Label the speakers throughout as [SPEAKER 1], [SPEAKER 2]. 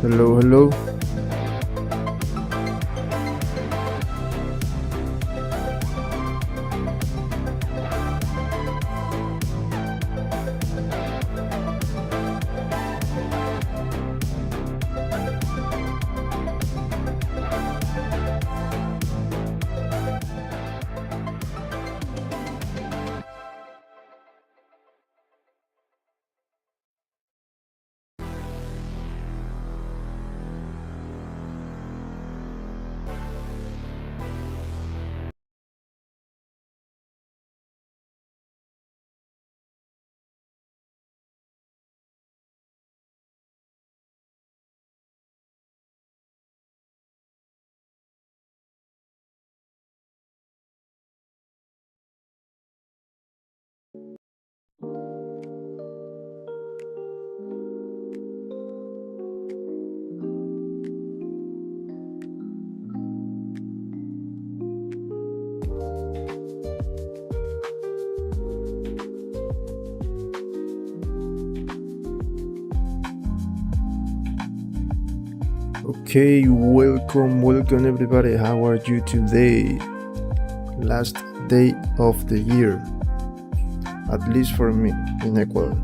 [SPEAKER 1] Hello, hello. Okay, welcome everybody. How are you today? Last day of the year, at least for me in Ecuador.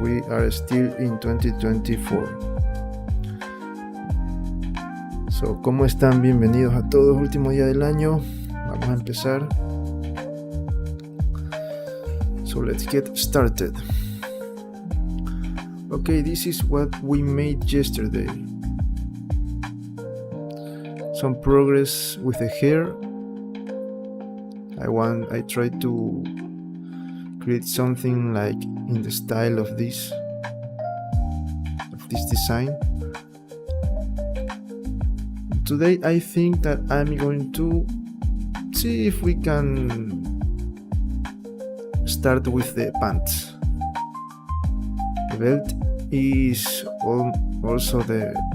[SPEAKER 1] We are still in 2024. So, ¿cómo están? Bienvenidos a todos, último día del año. Vamos a empezar. So, let's get started. Okay, this is what we made yesterday. Some progress with the hair. I tried to create something like in the style of this design. Today I think that I'm going to see if we can start with the pants. The belt is also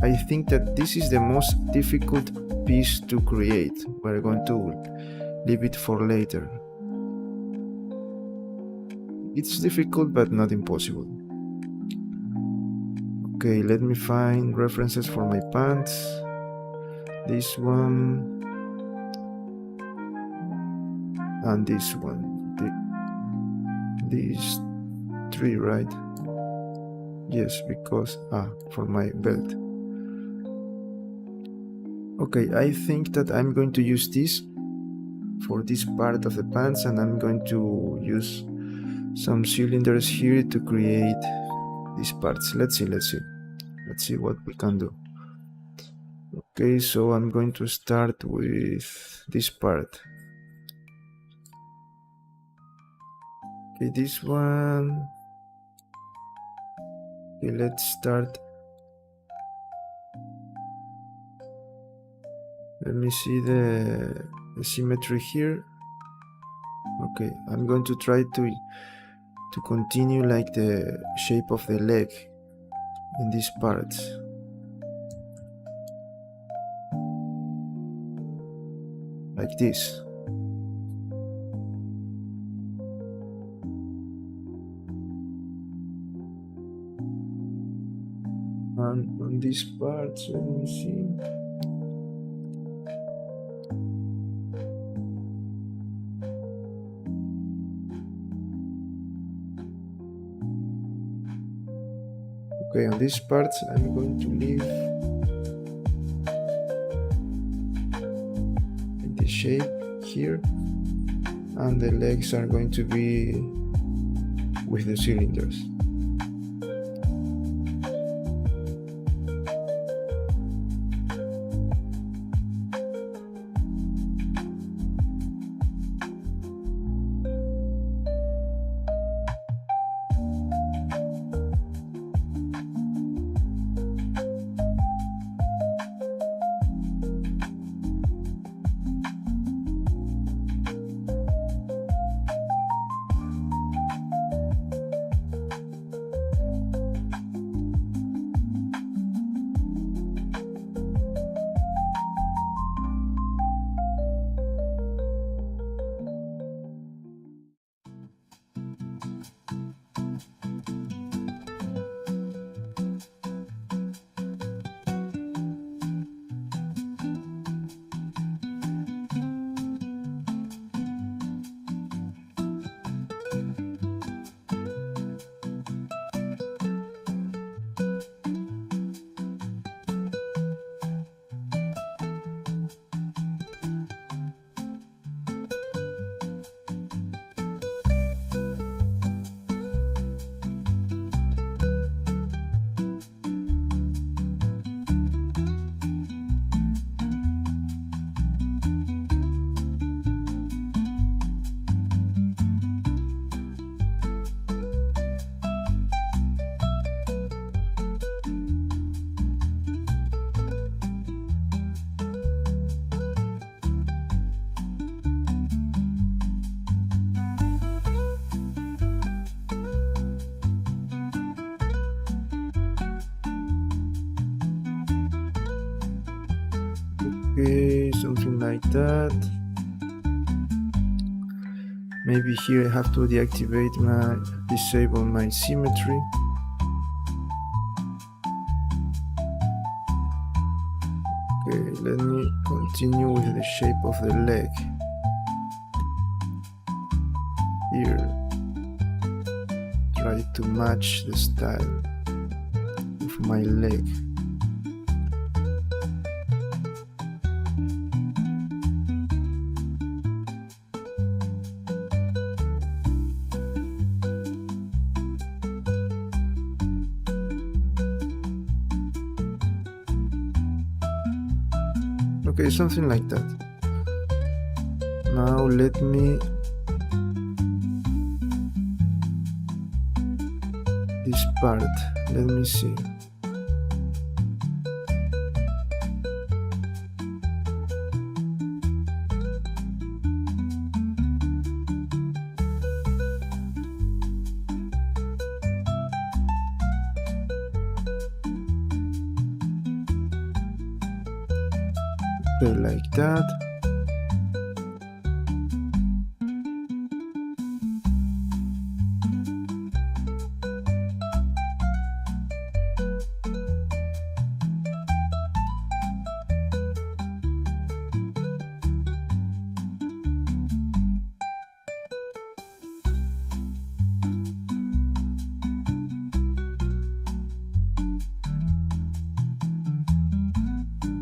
[SPEAKER 1] I think that this is the most difficult piece to create. We're going to leave it for later. It's difficult but not impossible. Okay, let me find references for my pants. This one and this one. These three, right? Yes, because for my belt. Okay, I think that I'm going to use this for this part of the pants, and I'm going to use some cylinders here to create these parts. Let's see what we can do. Okay, so I'm going to start with this part. Okay, this one. Okay, let's start. Let me see the symmetry here. Okay, I'm going to try to continue like the shape of the leg in these parts. Like this. And on these parts, let me see. Okay, on these parts I'm going to leave the shape here, and the legs are going to be with the cylinders. Okay, something like that. Maybe here I have to disable my symmetry. Okay, let me continue with the shape of the leg. Here, try to match the style of my leg. Okay, something like that. Now let me this part, let me see. Okay, like that.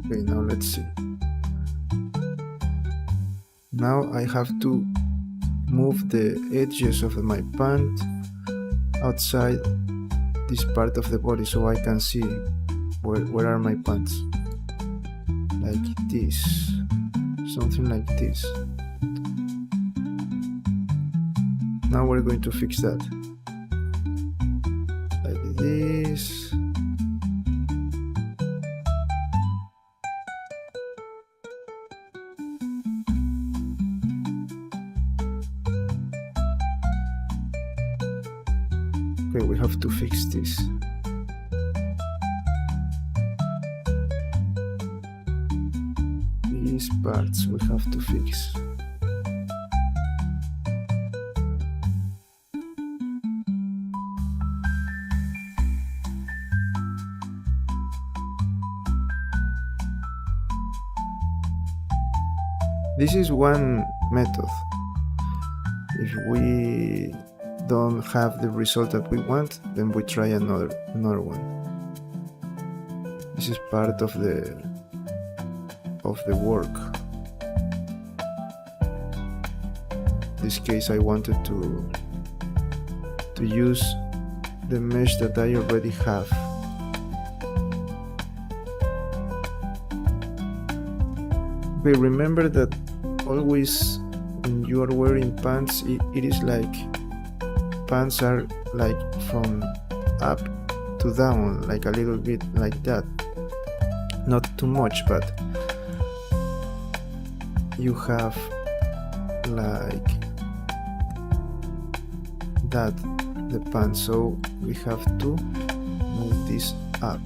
[SPEAKER 1] Okay, now let's see. Now I have to move the edges of my pant outside this part of the body so I can see where are my pants. Like this. Something like this. Now we're going to fix that. Like this. Okay, we have to fix this. These parts we have to fix. This is one method. If we don't have the result that we want, then we try another one. This is part of the work. In this case I wanted to use the mesh that I already have. Okay, remember that always when you are wearing pants, it is like pants are like from up to down, like a little bit like that. Not too much, but you have like that, the pants, so we have to move this up.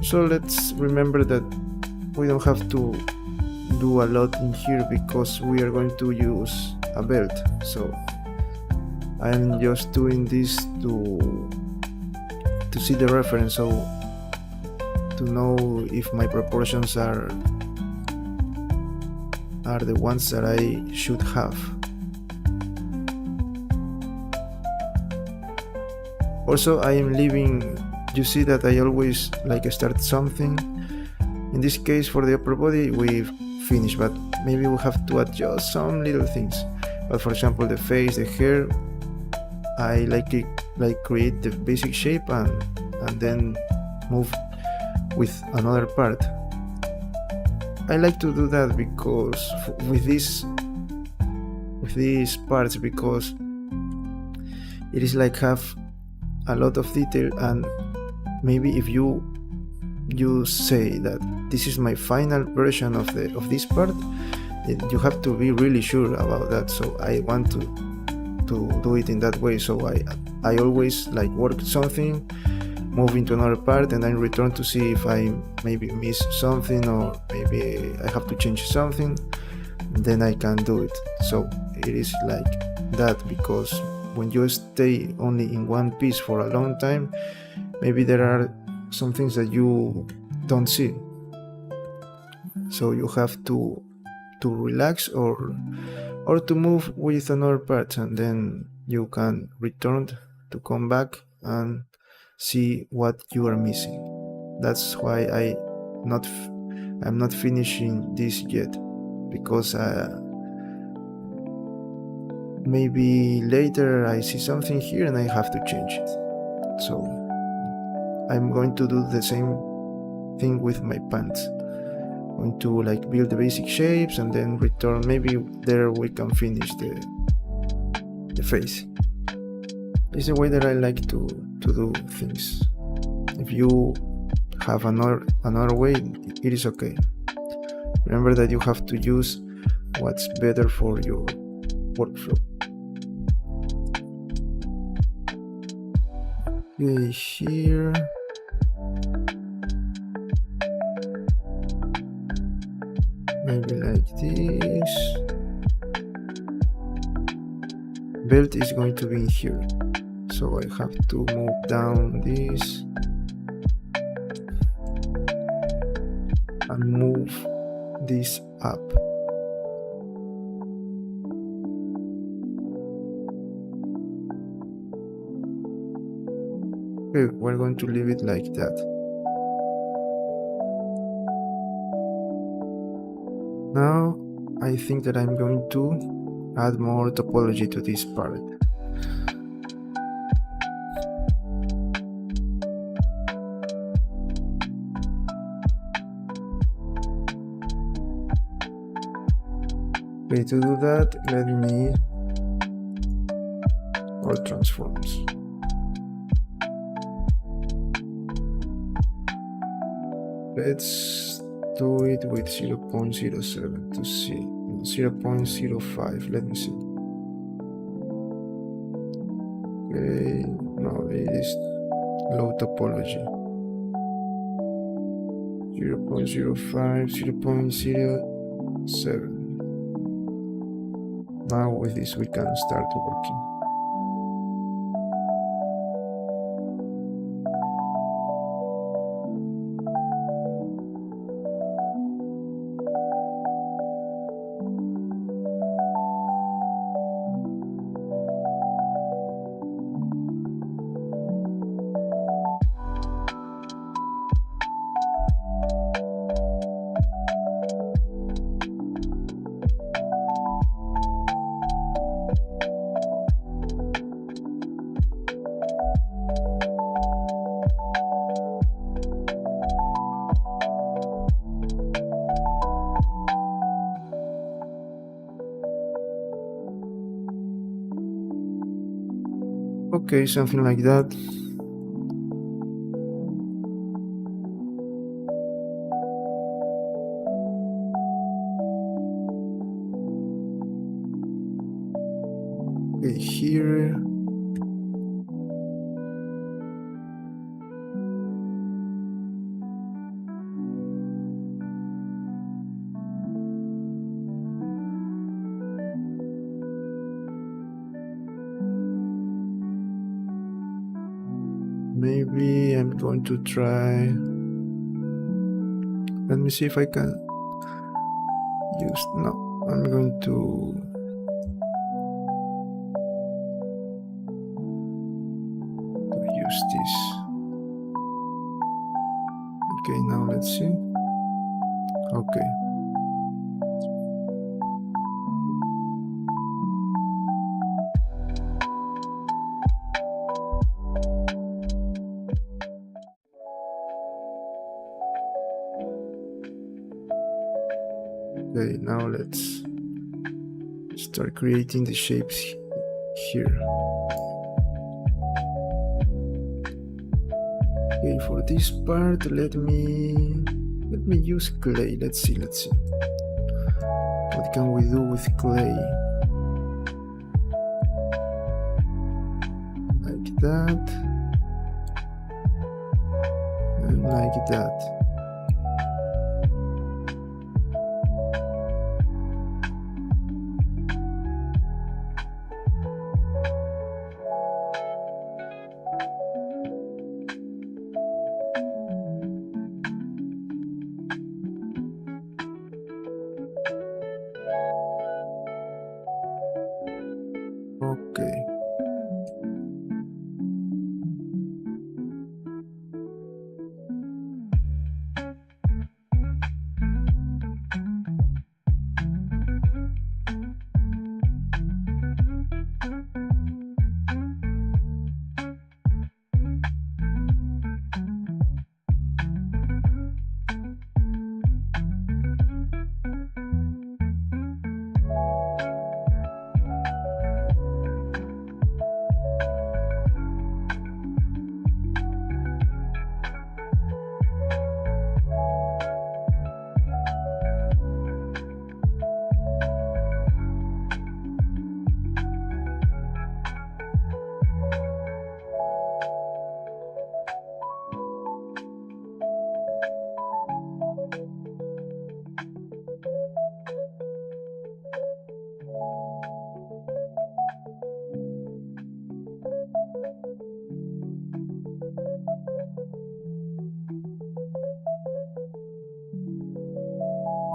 [SPEAKER 1] So let's remember that we don't have to do a lot in here because we are going to use a belt. So I'm just doing this to see the reference, so to know if my proportions are the ones that I should have. Also, I am leaving. You see that I always like start something. In this case, for the upper body, we've finished, but maybe we have to adjust some little things. But for example, the face, the hair, I like create the basic shape and then move with another part. I like to do that because with these parts, because it is like have a lot of detail, and maybe if you you say that this is my final version of this part, you have to be really sure about that. So I want to do it in that way. So I always like work something, move into another part, and then return to see if I maybe miss something or maybe I have to change something. Then I can do it. So it is like that, because when you stay only in one piece for a long time, maybe there are some things that you don't see. So you have to relax or to move with another part, and then you can return to come back and see what you are missing. That's why I'm not finishing this yet, because maybe later I see something here and I have to change it. So I'm going to do the same thing with my pants. I'm going to like build the basic shapes and then return. Maybe there we can finish the face. It's the way that I like to do things. If you have another way, it is okay. Remember that you have to use what's better for your workflow. Okay, here. Maybe like this. Belt is going to be in here, so I have to move down this and move this up. Okay, we're going to leave it like that. Now I think that I'm going to add more topology to this part. Okay, to do that, let me all transforms. Let's do it with 0.07 to see. 0.05, let me see. Okay, no, it is low topology. 0.05, 0.07. Now with this we can start working. Okay, something like that. Okay, here. Maybe I'm going to try. Let me see if I can use. No, I'm going to use this. Okay, now let's see. Okay. Okay, now let's start creating the shapes here. Okay, for this part, let me use clay. Let's see. What can we do with clay? Like that. And like that. Okay.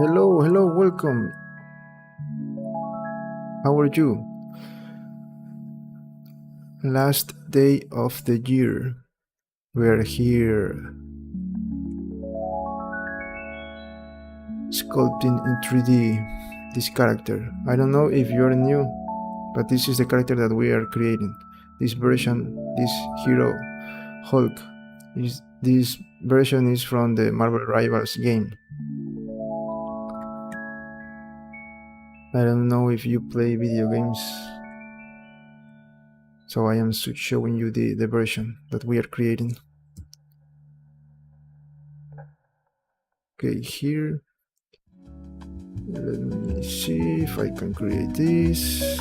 [SPEAKER 1] Hello, welcome. How are you? Last day of the year. We are here sculpting in 3D this character. I don't know if you're new, but this is the character that we are creating. This version, this hero, Hulk, this version is from the Marvel Rivals game. I don't know if you play video games, so I am showing you the version that we are creating. Okay, here, let me see if I can create this.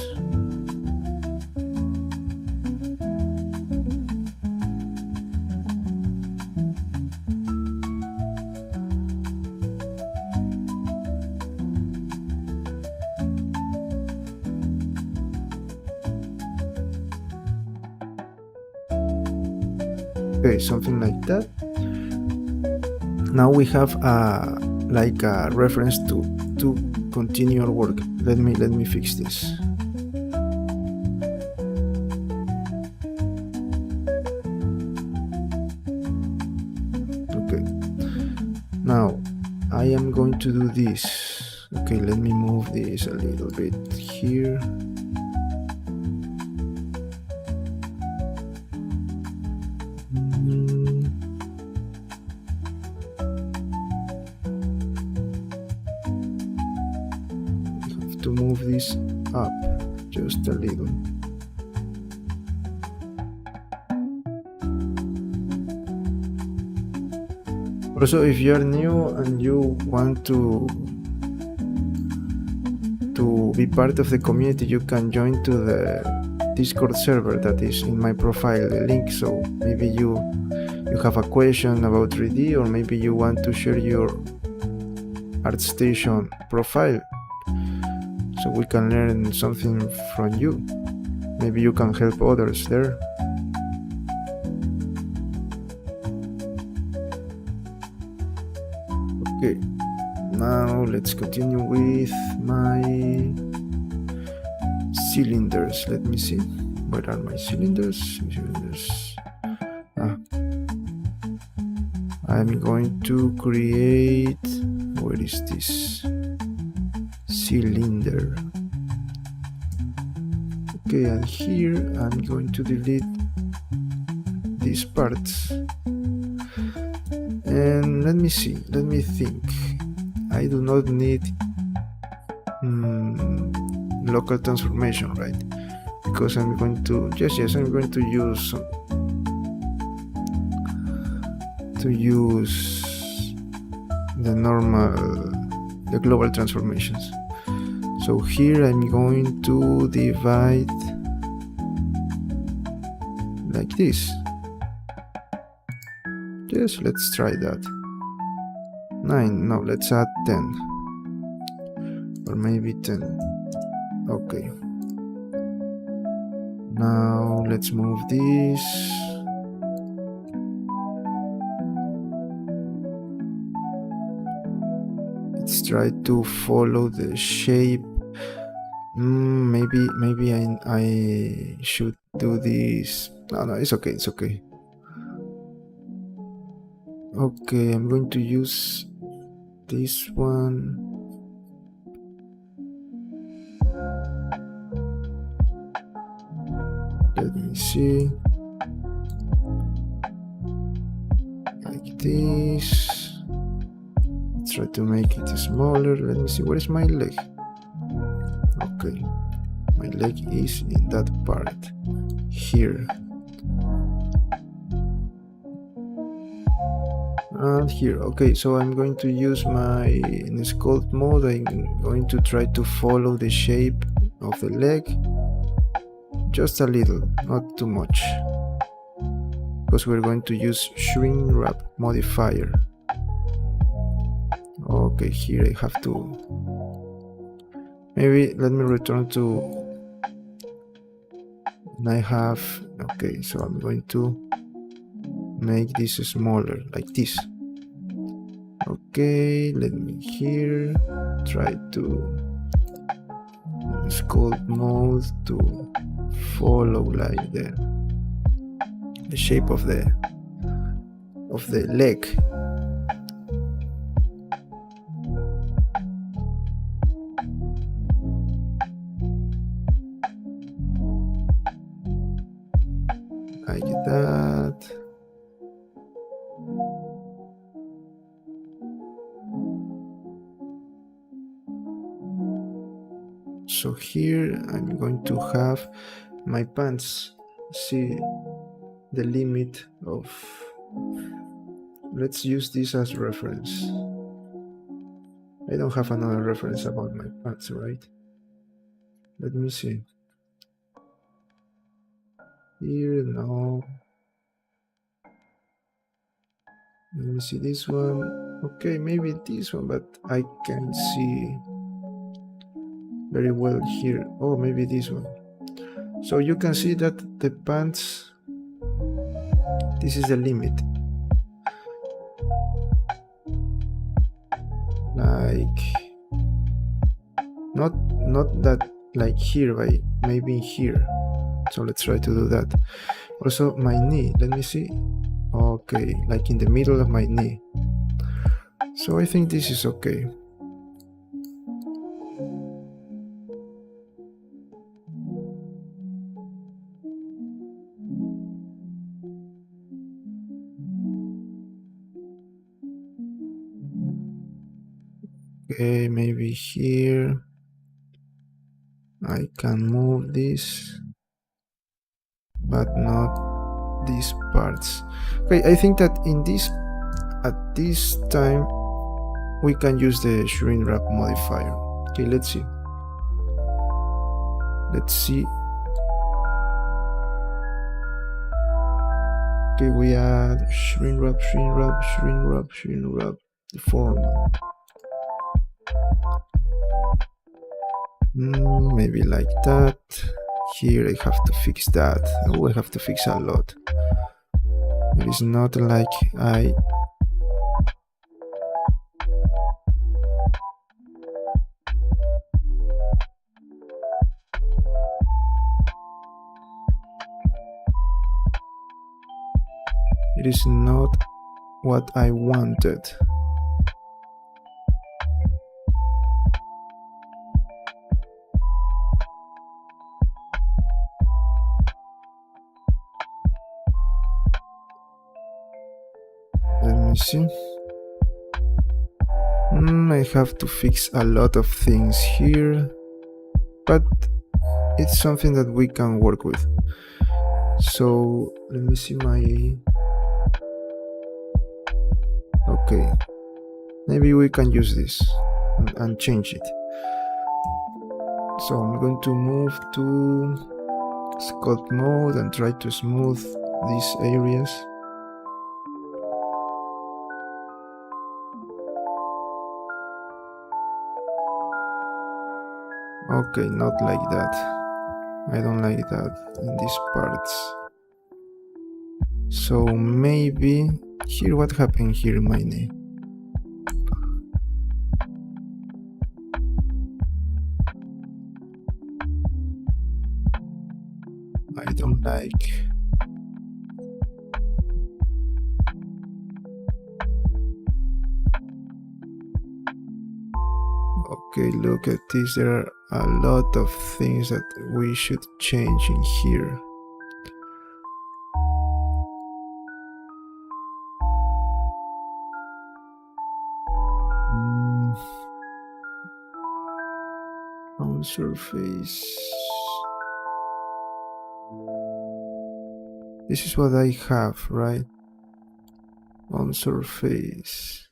[SPEAKER 1] Okay, something like that. Now we have like a reference to continue our work. Let me fix this. Okay. Now I am going to do this. Okay, let me move this a little bit here. To move this up just a little. Also, if you're new and you want to be part of the community, you can join to the Discord server that is in my profile, the link. So maybe you have a question about 3D, or maybe you want to share your ArtStation profile, so we can learn something from you. Maybe you can help others there. Okay, now let's continue with my cylinders. Let me see, where are my cylinders? I'm going to create, where is this? Cylinder. Okay, and here I'm going to delete these parts. And let me see, let me think. I do not need local transformation, right? Because I'm going to, yes, I'm going to use to use the global transformations. So here I'm going to divide like this. Yes, let's try that. 9, no, let's add 10. Or maybe 10. Okay. Now let's move this. Let's try to follow the shape. Maybe I should do this. No, it's okay, it's okay. Okay, I'm going to use this one. Let me see. Like this. Let's try to make it smaller. Let me see, where is my leg? Okay, my leg is in that part here. And here. Okay, so I'm going to use in sculpt mode. I'm going to try to follow the shape of the leg, just a little, not too much, because we're going to use shrink wrap modifier. Okay, here I have to, maybe let me return to, and I have, okay, so I'm going to make this smaller, like this. Okay, let me here try to sculpt mode to follow like the shape of the leg. Like that. So here I'm going to have my pants. See the limit of, let's use this as reference. I don't have another reference about my pants, right? Let me see. Here, no. Let me see this one. Okay, maybe this one, but I can see very well here. Oh, maybe this one. So you can see that the pants, this is the limit. Like, not that like here, but maybe here. So let's try to do that. Also my knee, let me see. Okay, like in the middle of my knee. So I think this is okay. Okay, maybe here I can move this, but not these parts. Okay, I think that at this time we can use the shrink wrap modifier. Okay, let's see. Okay, we add shrink wrap, deform. Maybe like that. Here I have to fix that. Oh, I have to fix a lot. It is not like it is not what I wanted. Let me see. I have to fix a lot of things here, but it's something that we can work with. So let me see Okay, maybe we can use this and change it. So I'm going to move to sculpt mode and try to smooth these areas. Okay, not like that. I don't like that in these parts. So maybe here, what happened here in my name? I don't like. Okay, look at this. There are a lot of things that we should change in here. On surface. This is what I have, right? On surface.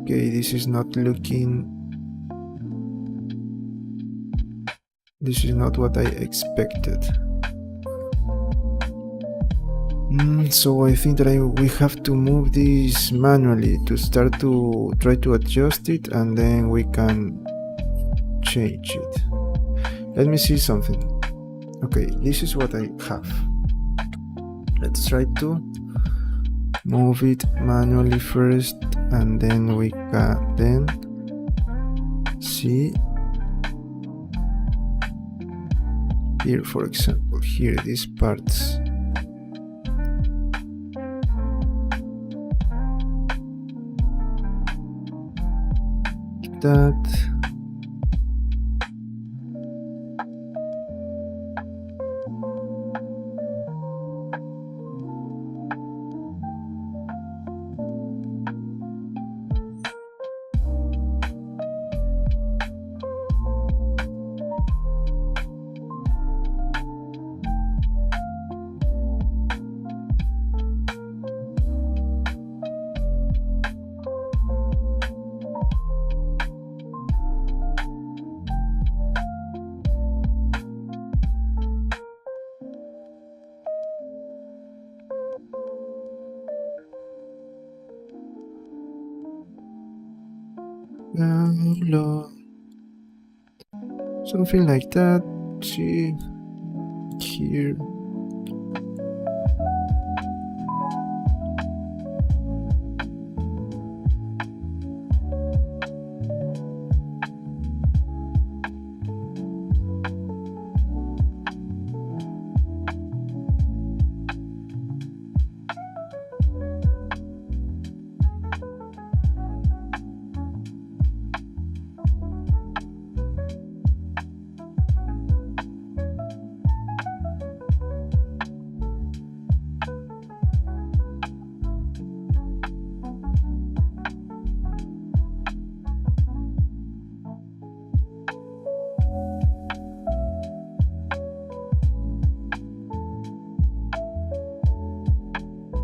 [SPEAKER 1] Okay, this is not looking. This is not what I expected. So I think that we have to move this manually to start to try to adjust it, and then we can change it. Let me see something. Okay, this is what I have. Let's try to move it manually first, and then we can then see here, for example, here these parts. That. Down low. Something like that. See here.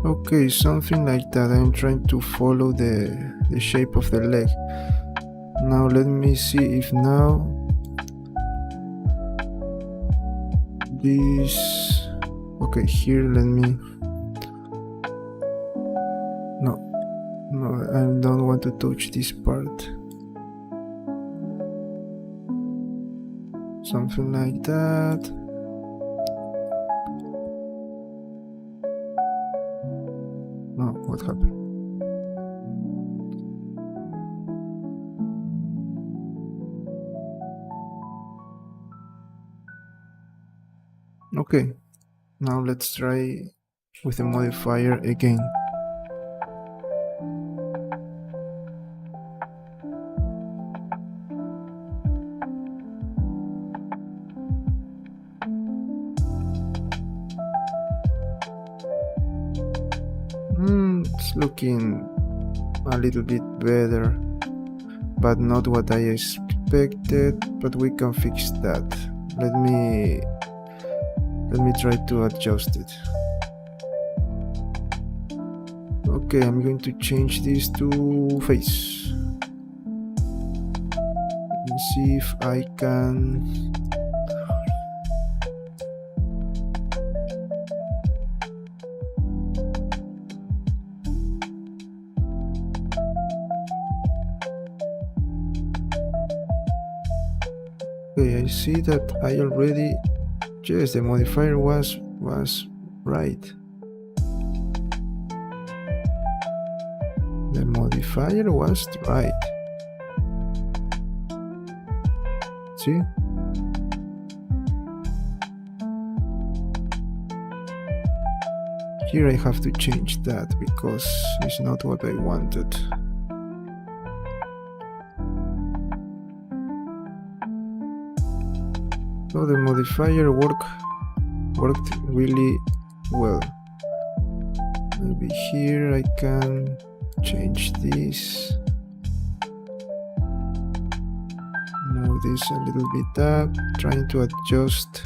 [SPEAKER 1] Okay, something like that. I'm trying to follow the shape of the leg. Now let me see if now this. Okay, here let me. No, I don't want to touch this part. Something like that. No, what happened? Okay, now let's try with the modifier again. It's looking a little bit better, but not what I expected, but we can fix that. Let Let me try to adjust it. Okay, I'm going to change this to face. Let's see if I can. Okay, I see that I already. Yes, the modifier was right. The modifier was right. See? Here I have to change that because it's not what I wanted. So the modifier worked really well. Maybe here I can change this. Move this a little bit up, trying to adjust.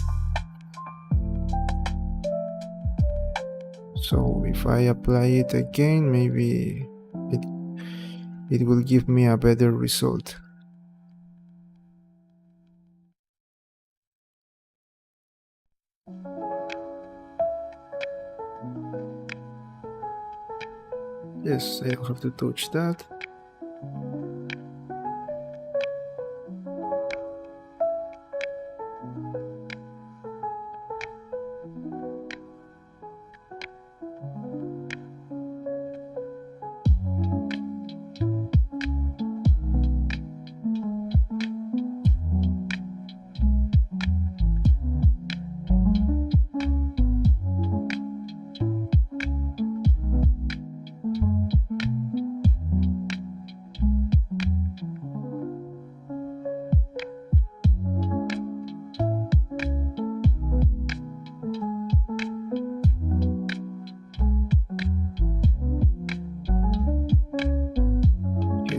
[SPEAKER 1] So if I apply it again, maybe it will give me a better result. Yes, I don't have to touch that.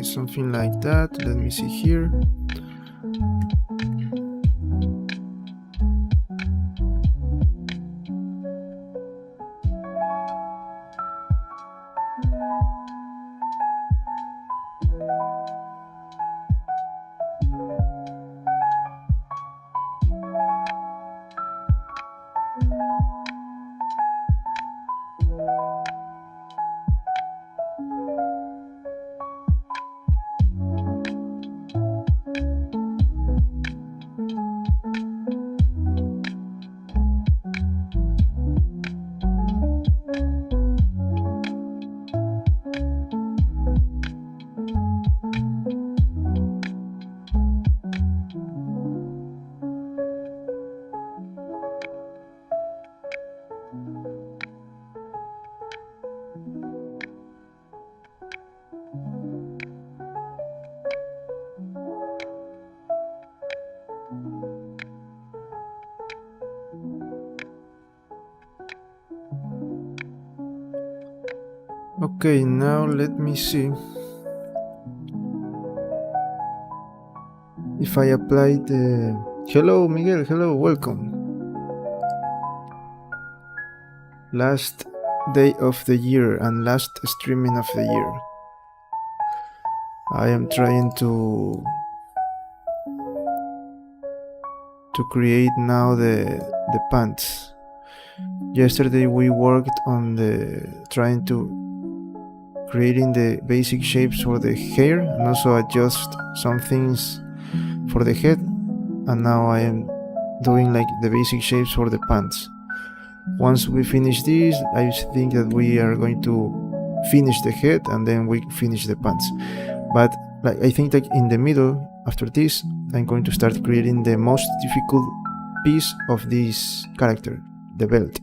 [SPEAKER 1] Something like that. Let me see here. Okay, now let me see if I apply the... Hello Miguel, hello, welcome. Last day of the year and last streaming of the year. I am trying to create now the pants. Yesterday we worked on trying to creating the basic shapes for the hair and also adjust some things for the head, and now I am doing like the basic shapes for the pants. Once we finish this, I think that we are going to finish the head and then we finish the pants. But like, I think that in the middle, after this, I'm going to start creating the most difficult piece of this character, the belt.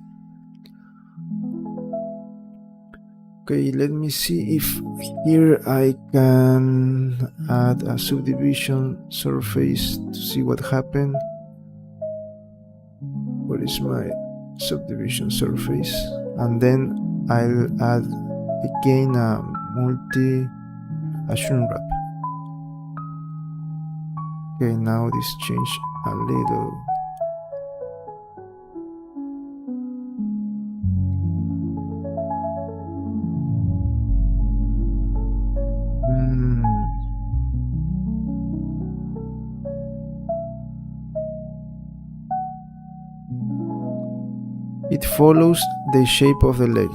[SPEAKER 1] Okay, let me see if here I can add a subdivision surface to see what happened. Where is my subdivision surface? And then I'll add again a shrink wrap. Okay, now this changed a little. It follows the shape of the leg,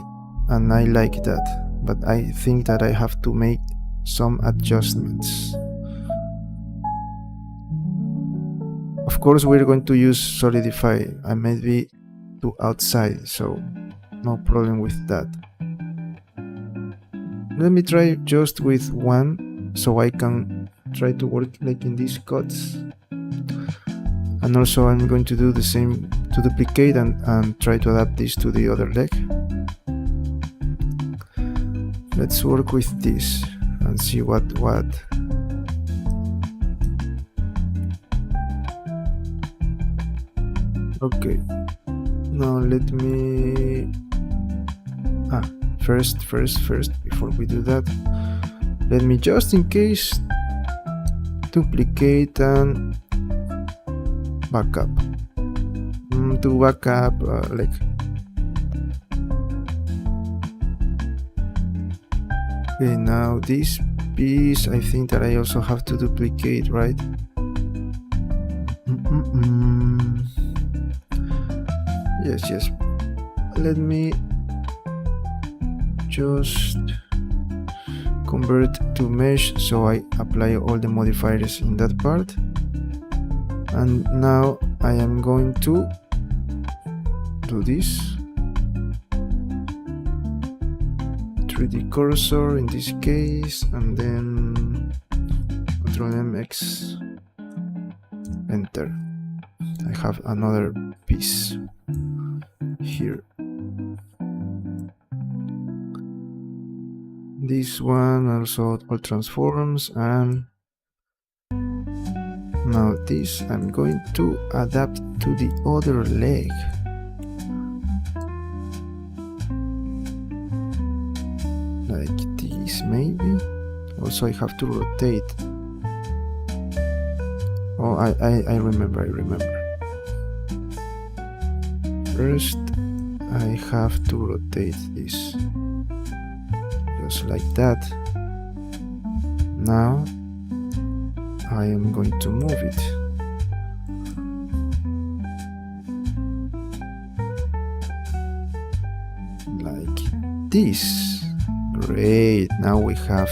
[SPEAKER 1] and I like that, but I think that I have to make some adjustments. Of course, we're going to use solidify. I may be to outside, so no problem with that. Let me try just with one, so I can try to work like in these cuts. And also I'm going to do the same to duplicate and try to adapt this to the other leg. Let's work with this and see what. Okay, now let me first before we do that, let me just in case duplicate and backup to backup like okay. Now this piece I think that I also have to duplicate, right? Yes, let me just convert to mesh, so I apply all the modifiers in that part. And now I am going to do this 3D cursor in this case, and then Ctrl MX, enter. I have another piece here. This one also all transforms, and now this I'm going to adapt to the other leg. Like this maybe. Also I have to rotate. Oh, I remember. First I have to rotate this. Just like that. Now I am going to move it. Like this. Great. Now we have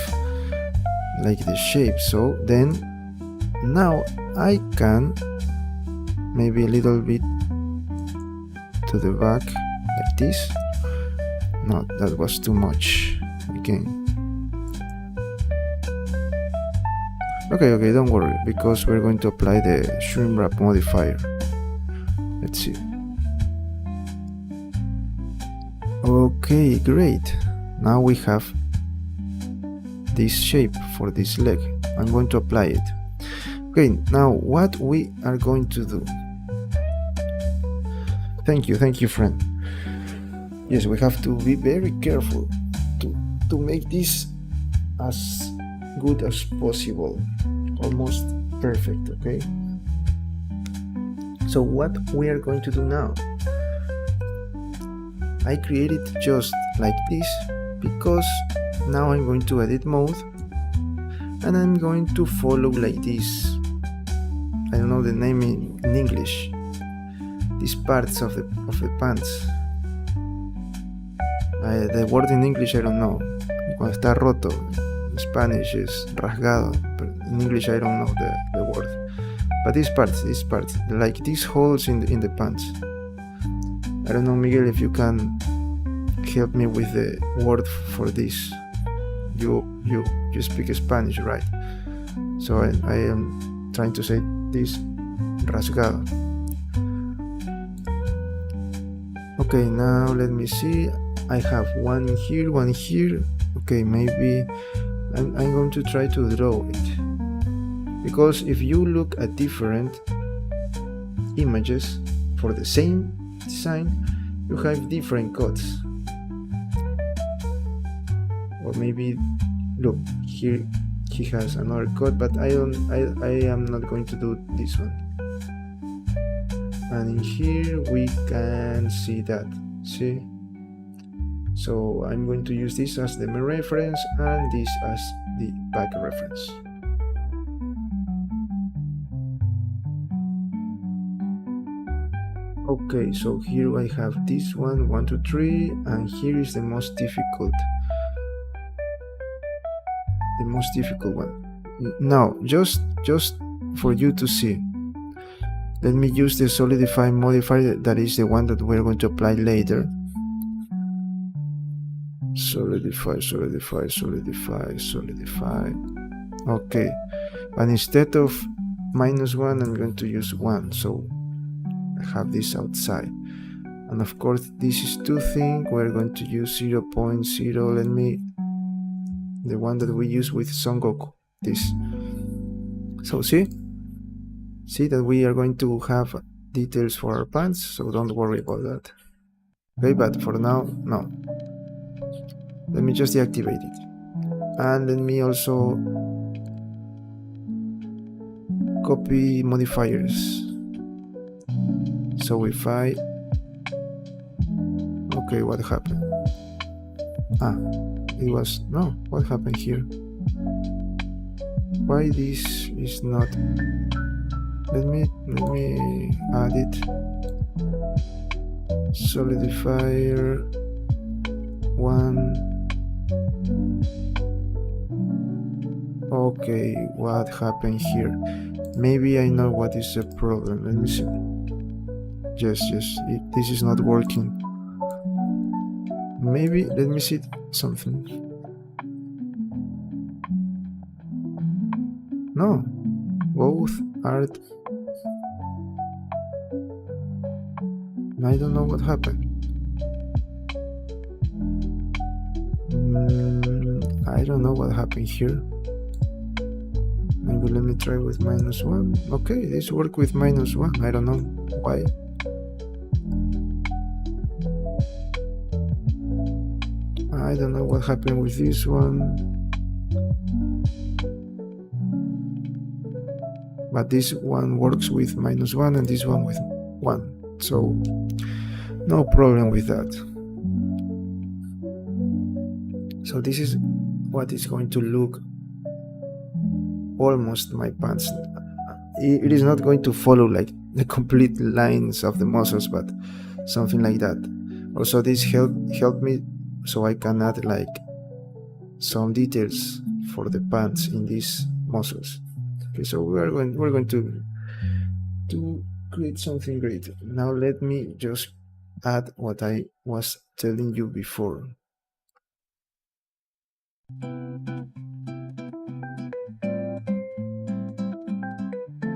[SPEAKER 1] like the shape. So then now I can maybe a little bit to the back like this. No, that was too much. Again. Okay, don't worry, because we're going to apply the shrink wrap modifier. Let's see. Okay, great. Now we have this shape for this leg. I'm going to apply it. Okay, now what we are going to do. Thank you, friend. Yes, we have to be very careful to make this as good as possible, almost perfect. Okay, so what we are going to do now, I created just like this because now I'm going to edit mode and I'm going to follow like this. I don't know the name in English, these parts of the pants. The word in English I don't know. Cuando está roto, in Spanish is rasgado, but in English I don't know the word. But these parts, like these holes in the pants. I don't know, Miguel, if you can help me with the word for this. You speak Spanish, right? So I am trying to say this rasgado. Okay, now let me see. I have one here. Okay, maybe I'm going to try to draw it, because if you look at different images for the same design, you have different cuts. Or maybe look here, he has another cut, but I am not going to do this one. And in here we can see that. See? So I'm going to use this as the main reference and this as the back reference. Okay, so here I have this one, 1, 2, 3, and here is the most difficult one. Now, just for you to see, let me use the solidify modifier, that is the one that we're going to apply later. Solidify. Okay, and instead of -1, I'm going to use 1, so I have this outside. And of course, this is 2 thing. We're going to use 0.0. The one that we use with Son Goku, this. So see that we are going to have details for our pants, so don't worry about that. Okay, but for now, no. Let me just deactivate it. And let me also copy modifiers. So if I... Okay, what happened? It was... No, what happened here? Why this is not... Let me add it. Solidifier 1. Okay, what happened here? Maybe I know what is the problem. Let me see. Yes, this is not working. Maybe, let me see something. No, both are... I don't know what happened. I don't know what happened here. Maybe let me try with -1. Okay, this worked with -1. I don't know why. I don't know what happened with this one. But this one works with -1 and this one with 1. So no problem with that. So this is what is going to look almost my pants. It is not going to follow like the complete lines of the muscles, but something like that. Also, this helped me so I can add like some details for the pants in these muscles. Okay, so we're going to create something great. Now let me just add what I was telling you before.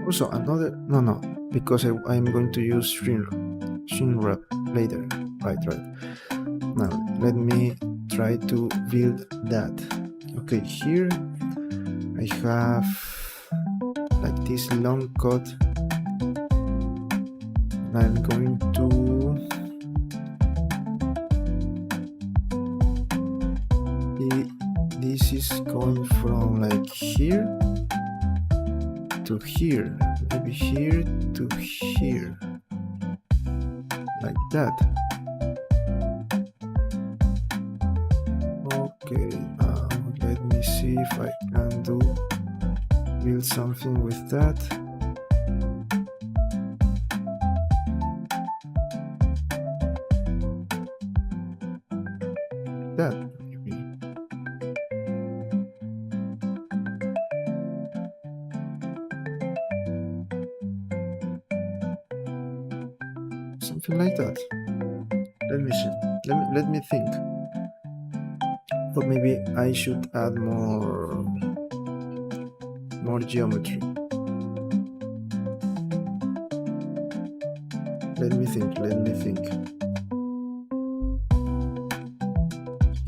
[SPEAKER 1] Also another, no, because I'm going to use shrink wrap later. Right. Now let me try to build that. Okay, here I have like this long cut. I'm going to this is going from like here to here, maybe here to here, like that. Okay, let me see if I can build something with that. That maybe. Something like that. Let me see. Let me think. But maybe I should add more geometry. Let me think.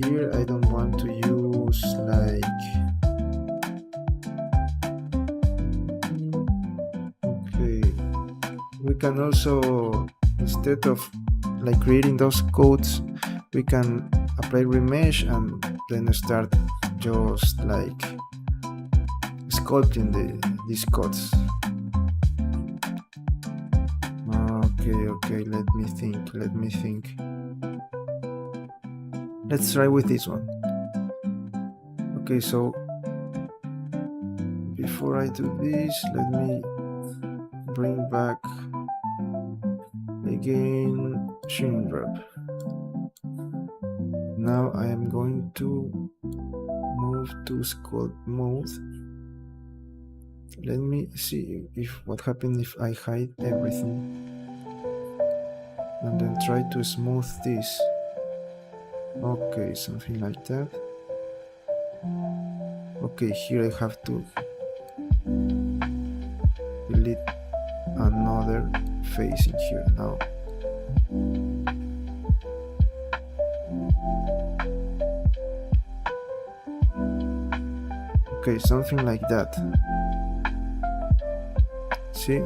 [SPEAKER 1] Here I don't want to use like... Okay, we can also, instead of like creating those codes, we can apply remesh and then start just like sculpting these codes. Okay, let me think. Let's try with this one. Okay, so before I do this, let me bring back a again shrink wrap. Now I am going to move to sculpt mode. Let me see what happens if I hide everything and then try to smooth this. Okay, something like that. Okay, here I have to delete another face in here now. Okay, something like that. See?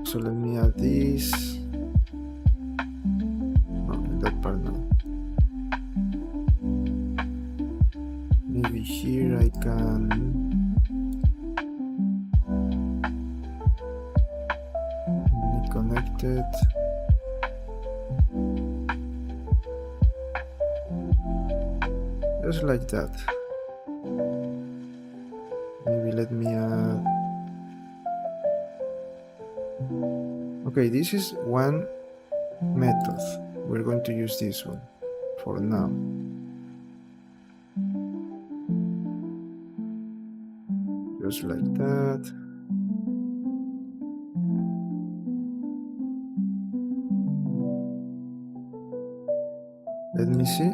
[SPEAKER 1] So let me add this. Oh, that part now. Maybe here I can connect it. Just like that. Maybe let me add. Okay, this is one method. We're going to use this one for now. Just like that. Let me see.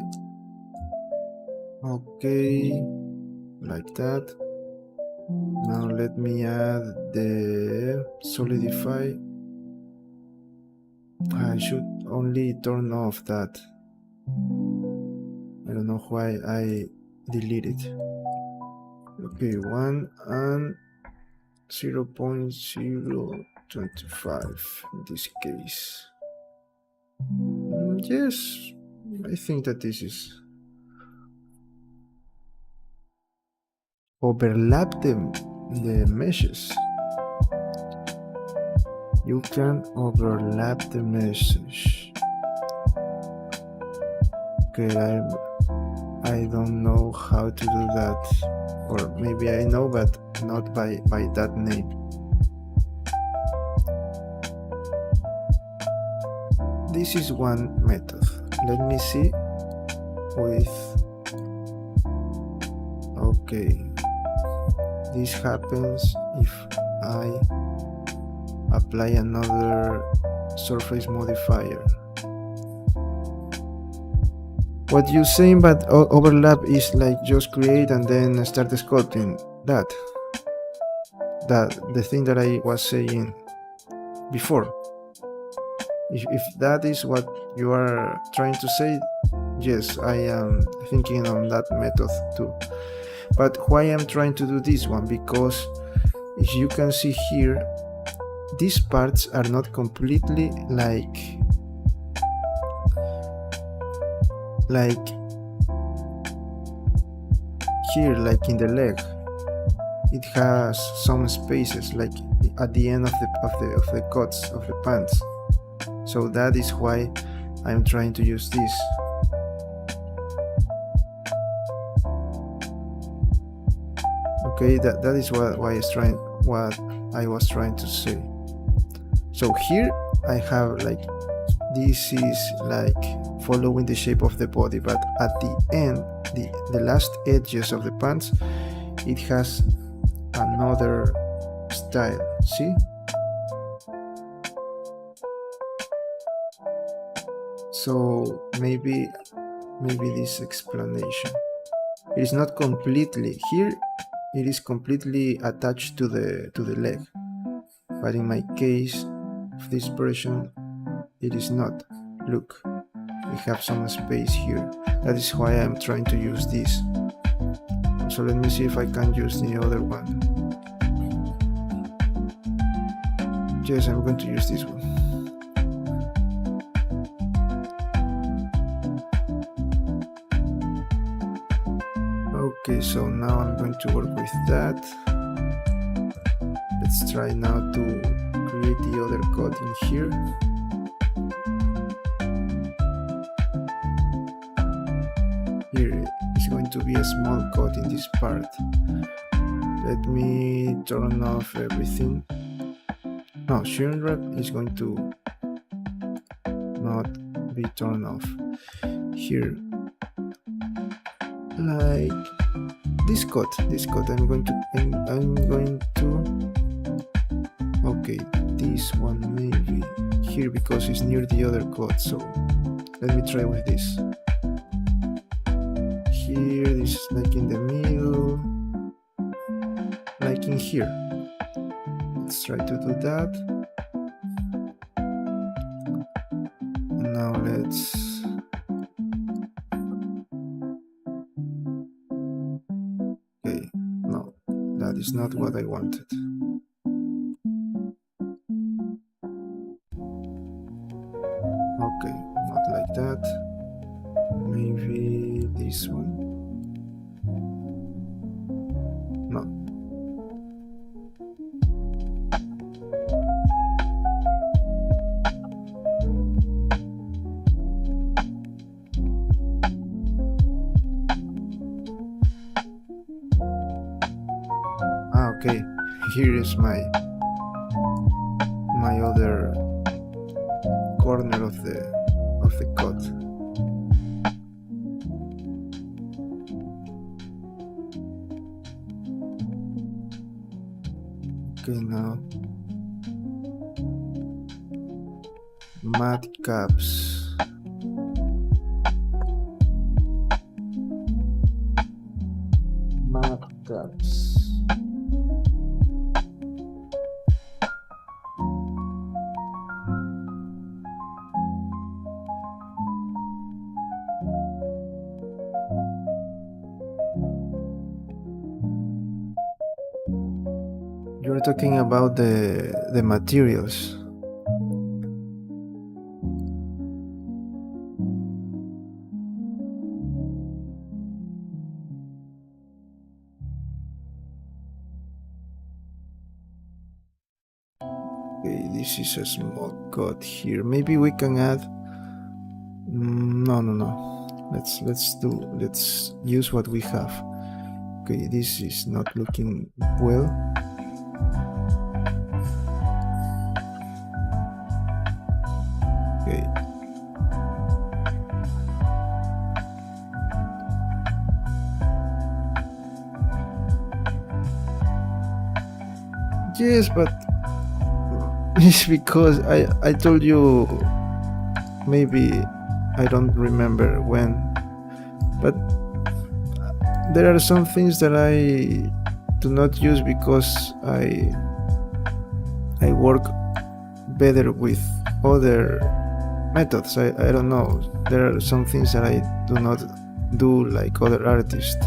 [SPEAKER 1] Okay, like that. Now let me add the solidify. I should only turn off that. I don't know why I deleted it. Okay, 1 and 0.025 in this case. Yes, I think that this is. Overlap the meshes. You can overlap the meshes. Okay, I don't know how to do that, or maybe I know, but not by that name. This is one method. Let me see with. Okay. This happens if I apply another surface modifier. What you're saying about overlap is like just create and then start sculpting that the thing that I was saying before. If that is what you are trying to say, yes, I am thinking on that method too. But why I'm trying to do this one? Because if you can see here, these parts are not completely like here, like in the leg. It has some spaces, like at the end of the cuts of the pants. So that is why I'm trying to use this. Okay, that is what I was trying to say. So here I have like this is like following the shape of the body, but at the end, the last edges of the pants, it has another style. See? So maybe this explanation. It is not completely here. It is completely attached to the leg, but in my case of this version it is not. Look, we have some space here. That is why I'm trying to use this. So let me see if I can use the other one. Yes, I'm going to use this one. Okay, so now I'm going to work with that. Let's try now to create the other cut in here. Here is going to be a small cut in this part. let me turn off everything. No, shrink wrap is going to not be turned off. Here, like this cut, I'm going to okay, this one maybe here because it's near the other cut, so let me try with this. Here, this is like in the middle, like in here. Let's try to do that. Now let's okay, no, that is not what I wanted. Okay, not like that. Maybe this one. No. Okay, here is my other corner of the cut. Okay, now matte caps. Matte caps. You're talking about the materials. Okay, this is a small cut here. Maybe we can add. No. Let's use what we have. Okay, this is not looking well. Okay. Yes, but it's because I told you, maybe I don't remember when, but there are some things that I do not use because I work better with other methods. I don't know, there are some things that I do not do like other artists.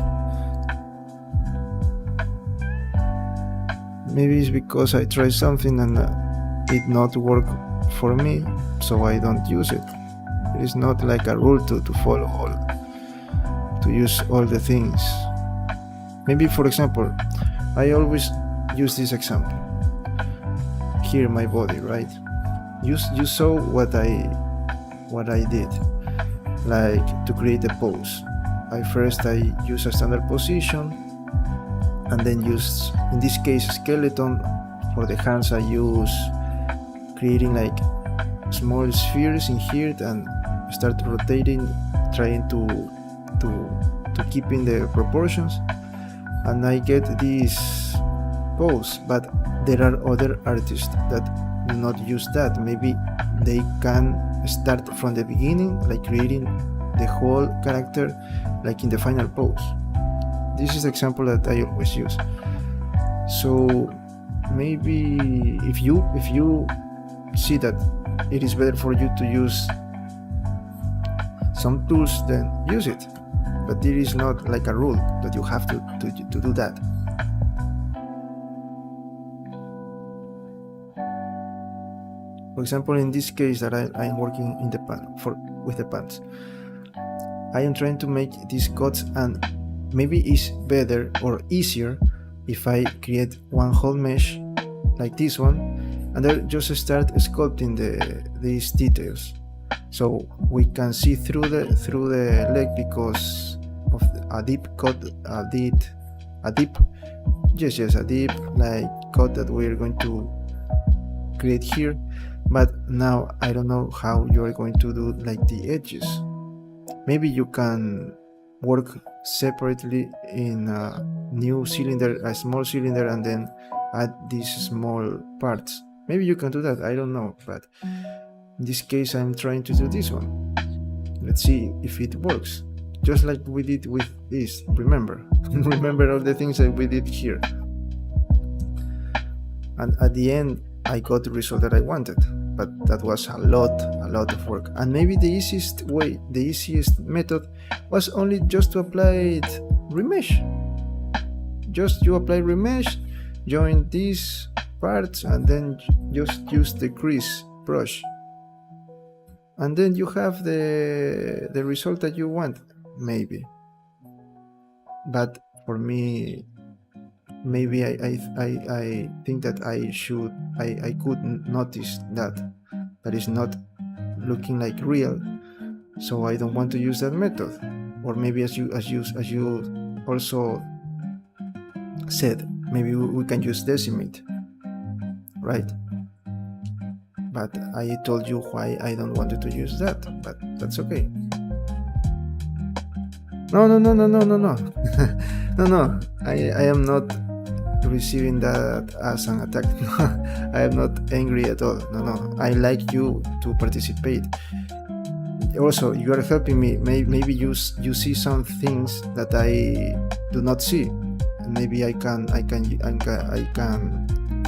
[SPEAKER 1] Maybe it's because I try something and it not work for me, so I don't use it. It is not like a rule to follow to use all the things. Maybe, for example, I always use this example. Here, my body, right? You saw what I did, like to create a pose. I use a standard position, and then use, in this case, skeleton. For the hands, I use creating like small spheres in here and start rotating, trying to keep in the proportions, and I get this pose. But there are other artists that do not use that. Maybe they can start from the beginning, like creating the whole character like in the final pose. This is the example that I always use. So maybe if you see that it is better for you to use some tools, then use it. But it is not like a rule that you have to do that. For example, in this case that I'm working in the with the pants, I am trying to make these cuts, and maybe it's better or easier if I create one whole mesh like this one, and then just start sculpting these details, so we can see through the leg because of a deep cut, a deep yes, a deep like cut that we're going to create here. But now I don't know how you are going to do like the edges. Maybe you can work separately in a new cylinder, a small cylinder, and then add these small parts. Maybe you can do that, I don't know, but in this case I'm trying to do this one. Let's see if it works, just like we did with this. Remember remember all the things that we did here, and at the end I got the result that I wanted. But that was a lot of work, and maybe the easiest method was only just to apply it remesh. Just you apply remesh, join these parts, and then just use the crease brush, and then you have the result that you want, maybe. But for me, maybe I think that I could notice that is not looking like real, so I don't want to use that method. Or maybe as you also said, maybe we can use decimate, right? But I told you why I don't want to use that, but that's okay. No no, I am not receiving that as an attack. I am not angry at all. No, I like you to participate. Also, you are helping me. Maybe you see some things that I do not see. Maybe I can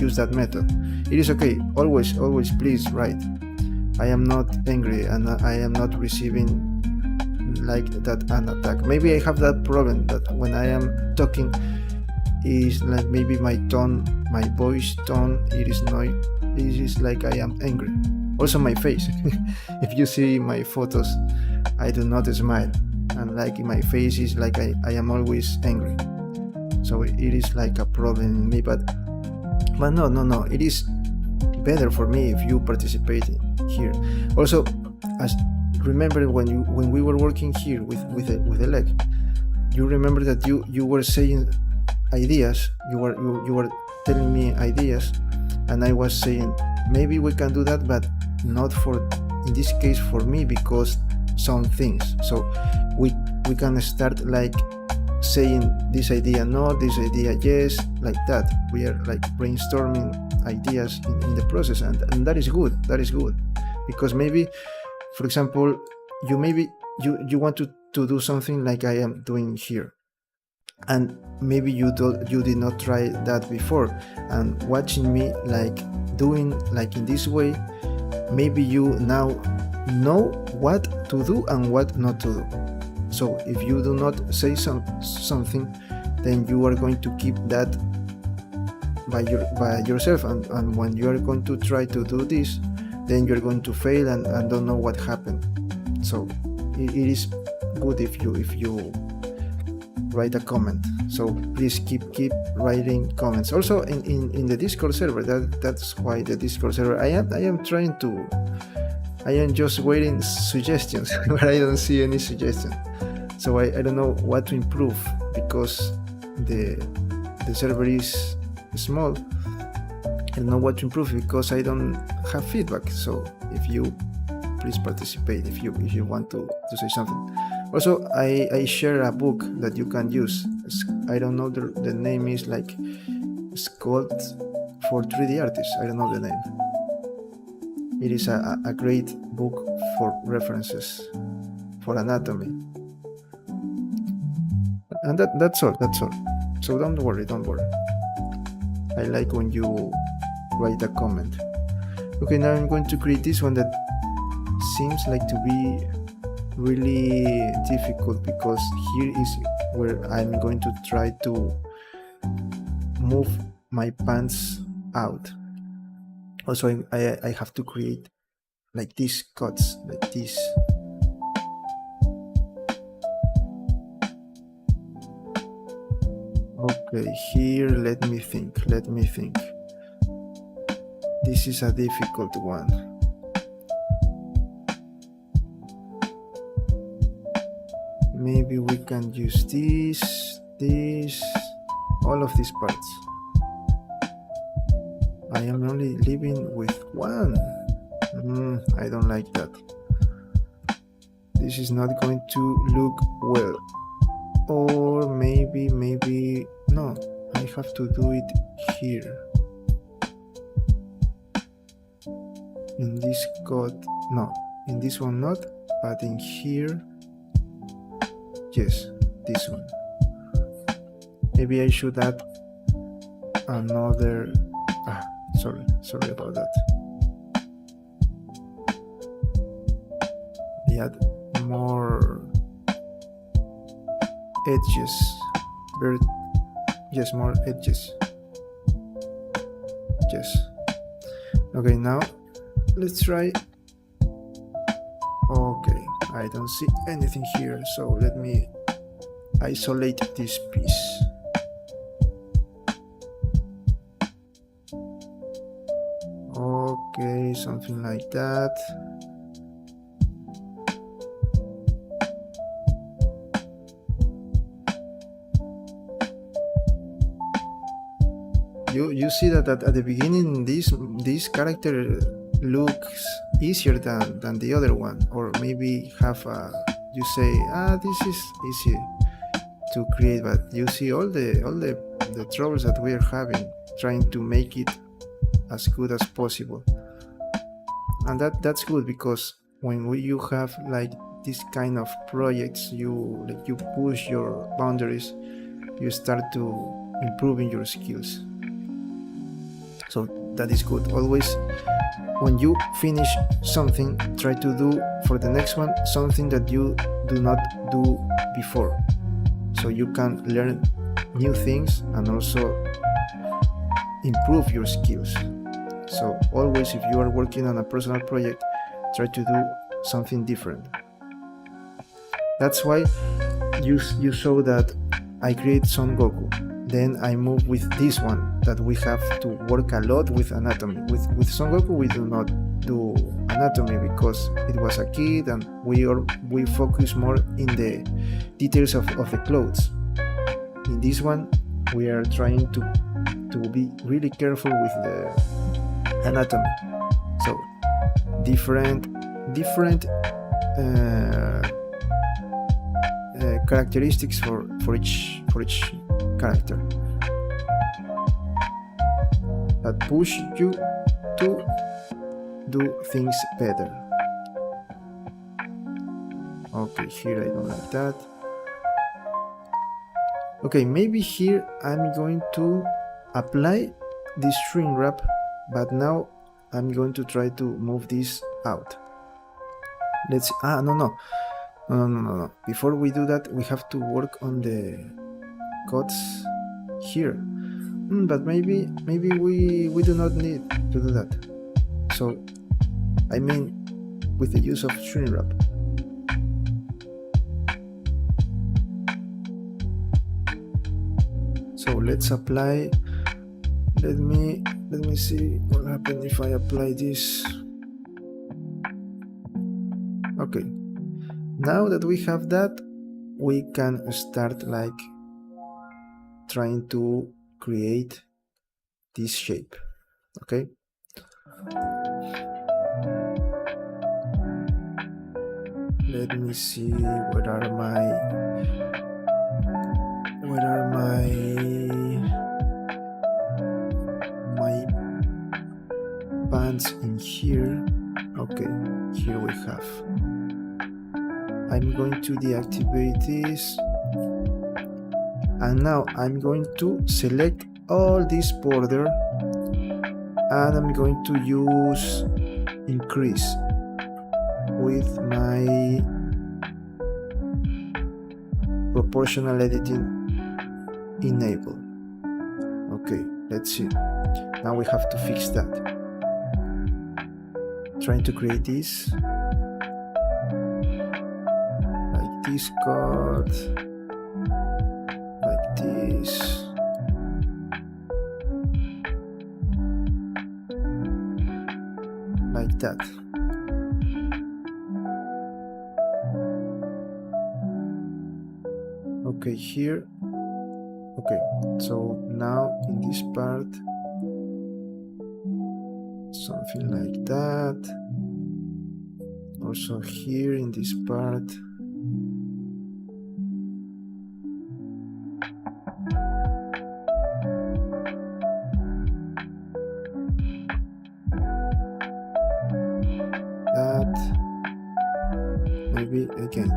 [SPEAKER 1] use that method. It is okay. Always please write. I am not angry, and I am not receiving like that an attack. Maybe I have that problem that when I am talking is like maybe my voice tone, it is like I am angry. Also my face. If you see my photos, I do not smile, and like my face is like I am always angry. So it is like a problem in me, but no, it is better for me if you participate here. Also, as remember when we were working here with the leg, you remember that you were saying ideas, you were telling me ideas, and I was saying maybe we can do that, but not for, in this case, for me, because some things. So we can start like saying this idea no, this idea yes, like that. We are like brainstorming ideas in the process, and that is good, because maybe, for example, you want to do something like I am doing here, and maybe you did not try that before, and watching me like doing like in this way, maybe you now know what to do and what not to do. So if you do not say something, then you are going to keep that by yourself, and when you are going to try to do this, then you're going to fail and don't know what happened. So it is good if you write a comment. So please keep writing comments. Also in the Discord server, that's why the Discord server, I am just waiting suggestions, but I don't see any suggestion. So I don't know what to improve, because the server is small. I don't know what to improve because I don't have feedback. So if you please participate if you want to say something. Also, I share a book that you can use. I don't know, the name is like Sculpt for 3D artists. I don't know the name. It is a great book for references, for anatomy. And that's all. So don't worry. I like when you write a comment. Okay, now I'm going to create this one that seems like to be really difficult, because here is where I'm going to try to move my pants out. Also, I have to create like these cuts, like this. Okay, here, let me think. This is a difficult one. Maybe we can use this. all of these parts. I am only living with one. I don't like that. This is not going to look well. Or maybe, no, I have to do it here. In this code, no, in this one not, but in here, yes, this one. Maybe I should add another, sorry about that. I add more edges, yes, more edges, yes. Okay, now let's try. Okay, I don't see anything here, so let me isolate this piece. Okay, something like that. You see that at the beginning this character looks easier than the other one, or maybe have a, you say, this is easy to create, but you see all the troubles that we are having trying to make it as good as possible. And that's good, because when you have like this kind of projects, you push your boundaries, you start to improving your skills. So that is good. Always when you finish something, try to do for the next one something that you do not do before, so you can learn new things and also improve your skills. So always, if you are working on a personal project, try to do something different. That's why you saw that I create Son Goku. Then I move with this one, that we have to work a lot with anatomy. With Son Goku, we do not do anatomy because it was a kid, and we focus more in the details of the clothes. In this one, we are trying to be really careful with the anatomy. So different characteristics for each character that push you to do things better. Okay, here I don't like that. Okay, maybe here I'm going to apply this shrink wrap, but now I'm going to try to move this out. Let's no. Before we do that, we have to work on the cuts here. But maybe we do not need to do that. So I mean with the use of shrink wrap. So let's apply. Let me see what happens if I apply this. Okay, now that we have that, we can start like trying to create this shape. Okay, let me see where are my pants in here. Okay, here we have. I'm going to deactivate this, and now I'm going to select all this border, and I'm going to use increase with my proportional editing enabled. Okay, let's see. Now we have to fix that. Trying to create this like this cut, like this, like that. Okay, here. Okay, so now in this part, something like that. Also here in this part. That. Maybe again.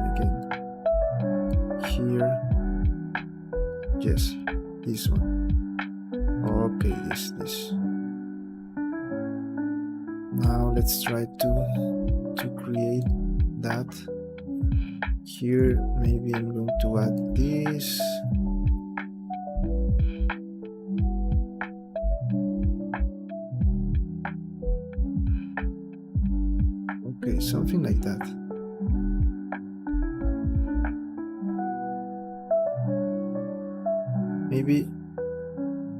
[SPEAKER 1] Here. Yes, this one. Okay, this. Now let's try to create that. Here, maybe I'm going to add this. Okay, something like that. Maybe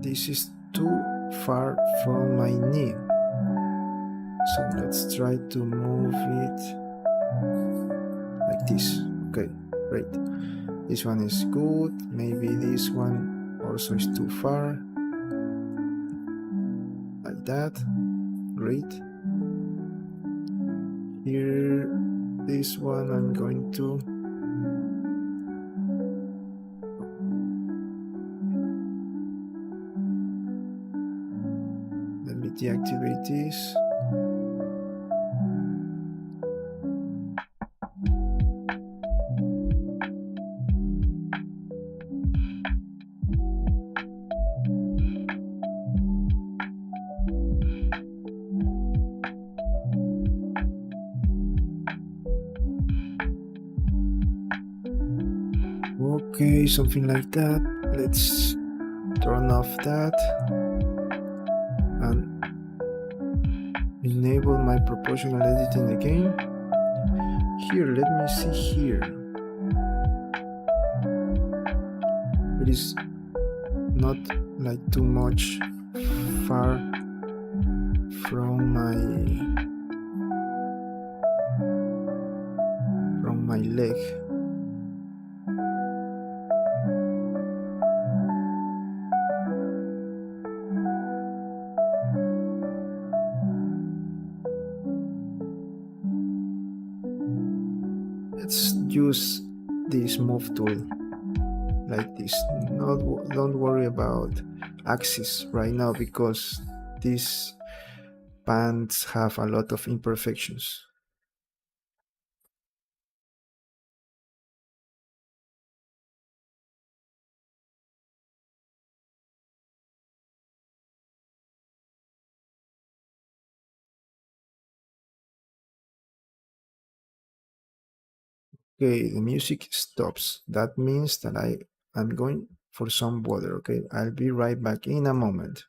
[SPEAKER 1] this is too far from my knee. So let's try to move it like this. Okay, great. This one is good. Maybe this one also is too far. Like that. Great. Here, this one I'm going to let me deactivate this. Okay, something like that. Let's turn off that and enable my proportional editing again. Here, let me see here. It is not like too much far from my leg. Let's use this move tool like this. Don't worry about axis right now because these pants have a lot of imperfections. Okay, the music stops. That means that I'm going for some water. Okay, I'll be right back in a moment.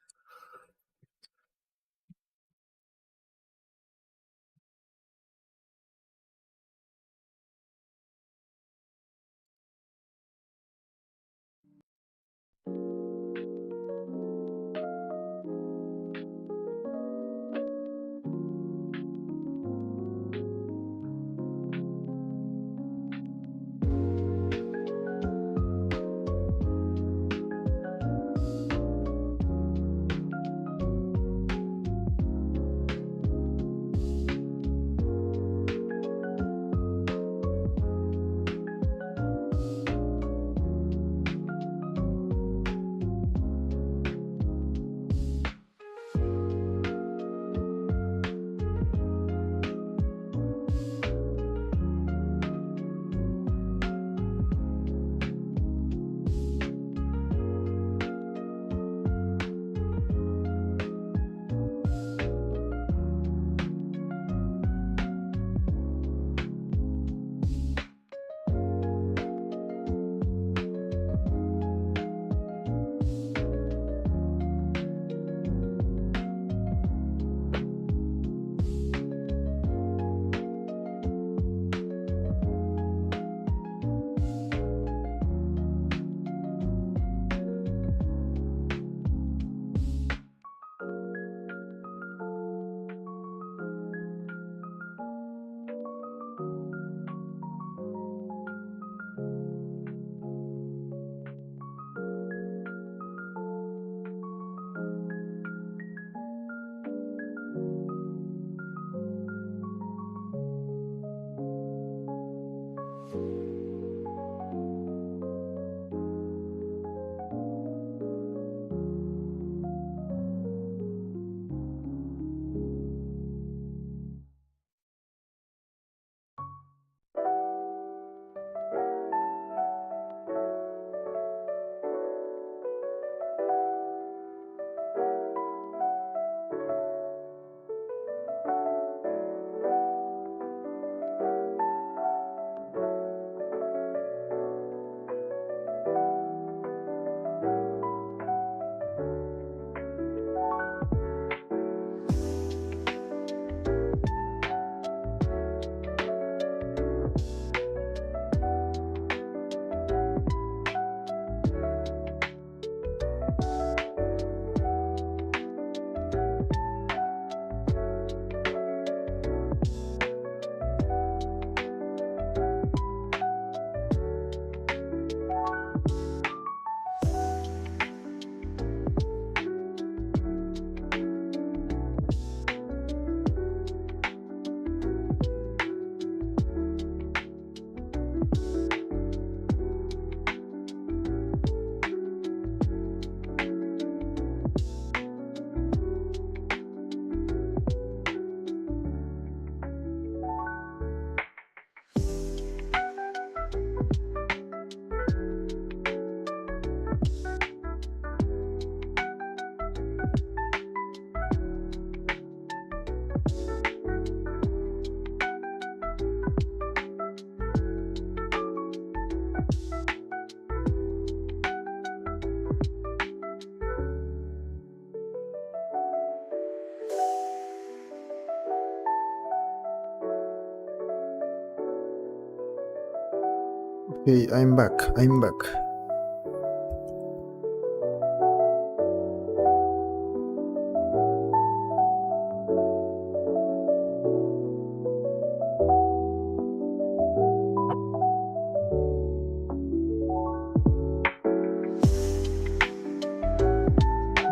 [SPEAKER 1] Hey, I'm back.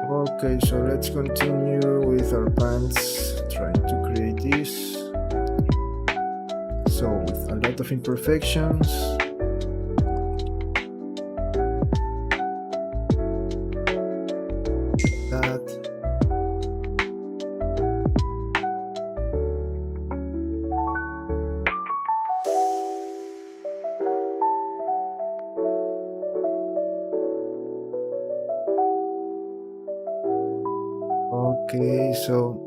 [SPEAKER 1] Okay, so let's continue with our pants, trying to create this. So with a lot of imperfections. That. Okay, so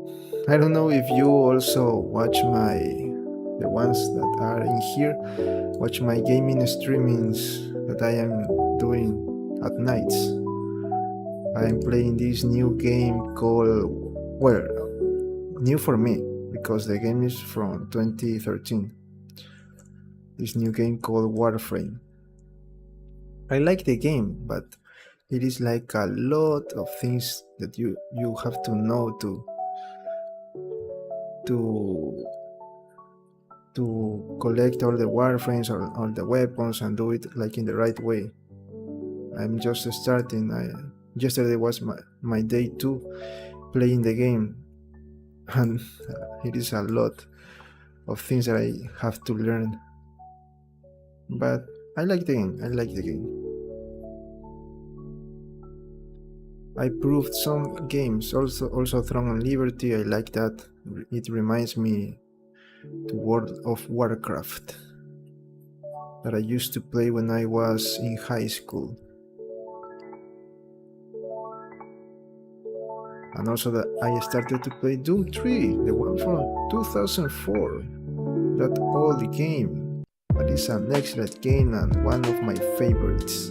[SPEAKER 1] I don't know if you also watch the ones that are in here, watch my gaming streamings that I am doing at nights. I am playing this new game called, well, new for me because the game is from 2013. This new game called Warframe. I like the game, but it is like a lot of things that you have to know to collect all the warframes or all the weapons and do it like in the right way. I'm just starting. Yesterday was my day 2 playing the game, and it is a lot of things that I have to learn. But I like the game. I proved some games, also Throne and Liberty. I like that. It reminds me to World of Warcraft that I used to play when I was in high school. And also that I started to play Doom 3, the one from 2004. That old game, but it's an excellent game and one of my favorites.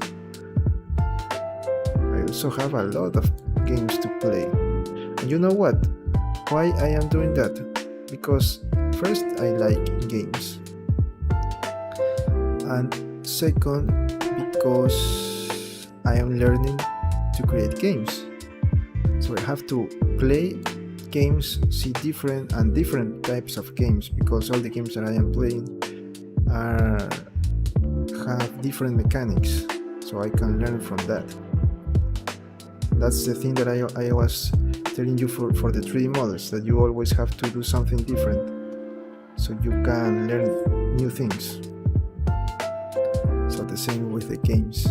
[SPEAKER 1] I also have a lot of games to play. And you know what? Why I am doing that? Because first, I like games. And second, because I am learning to create games. So I have to play games, see different types of games, because all the games that I am playing have different mechanics. So I can learn from that. That's the thing that I was telling you for the 3D models, that you always have to do something different so you can learn new things. So the same with the games.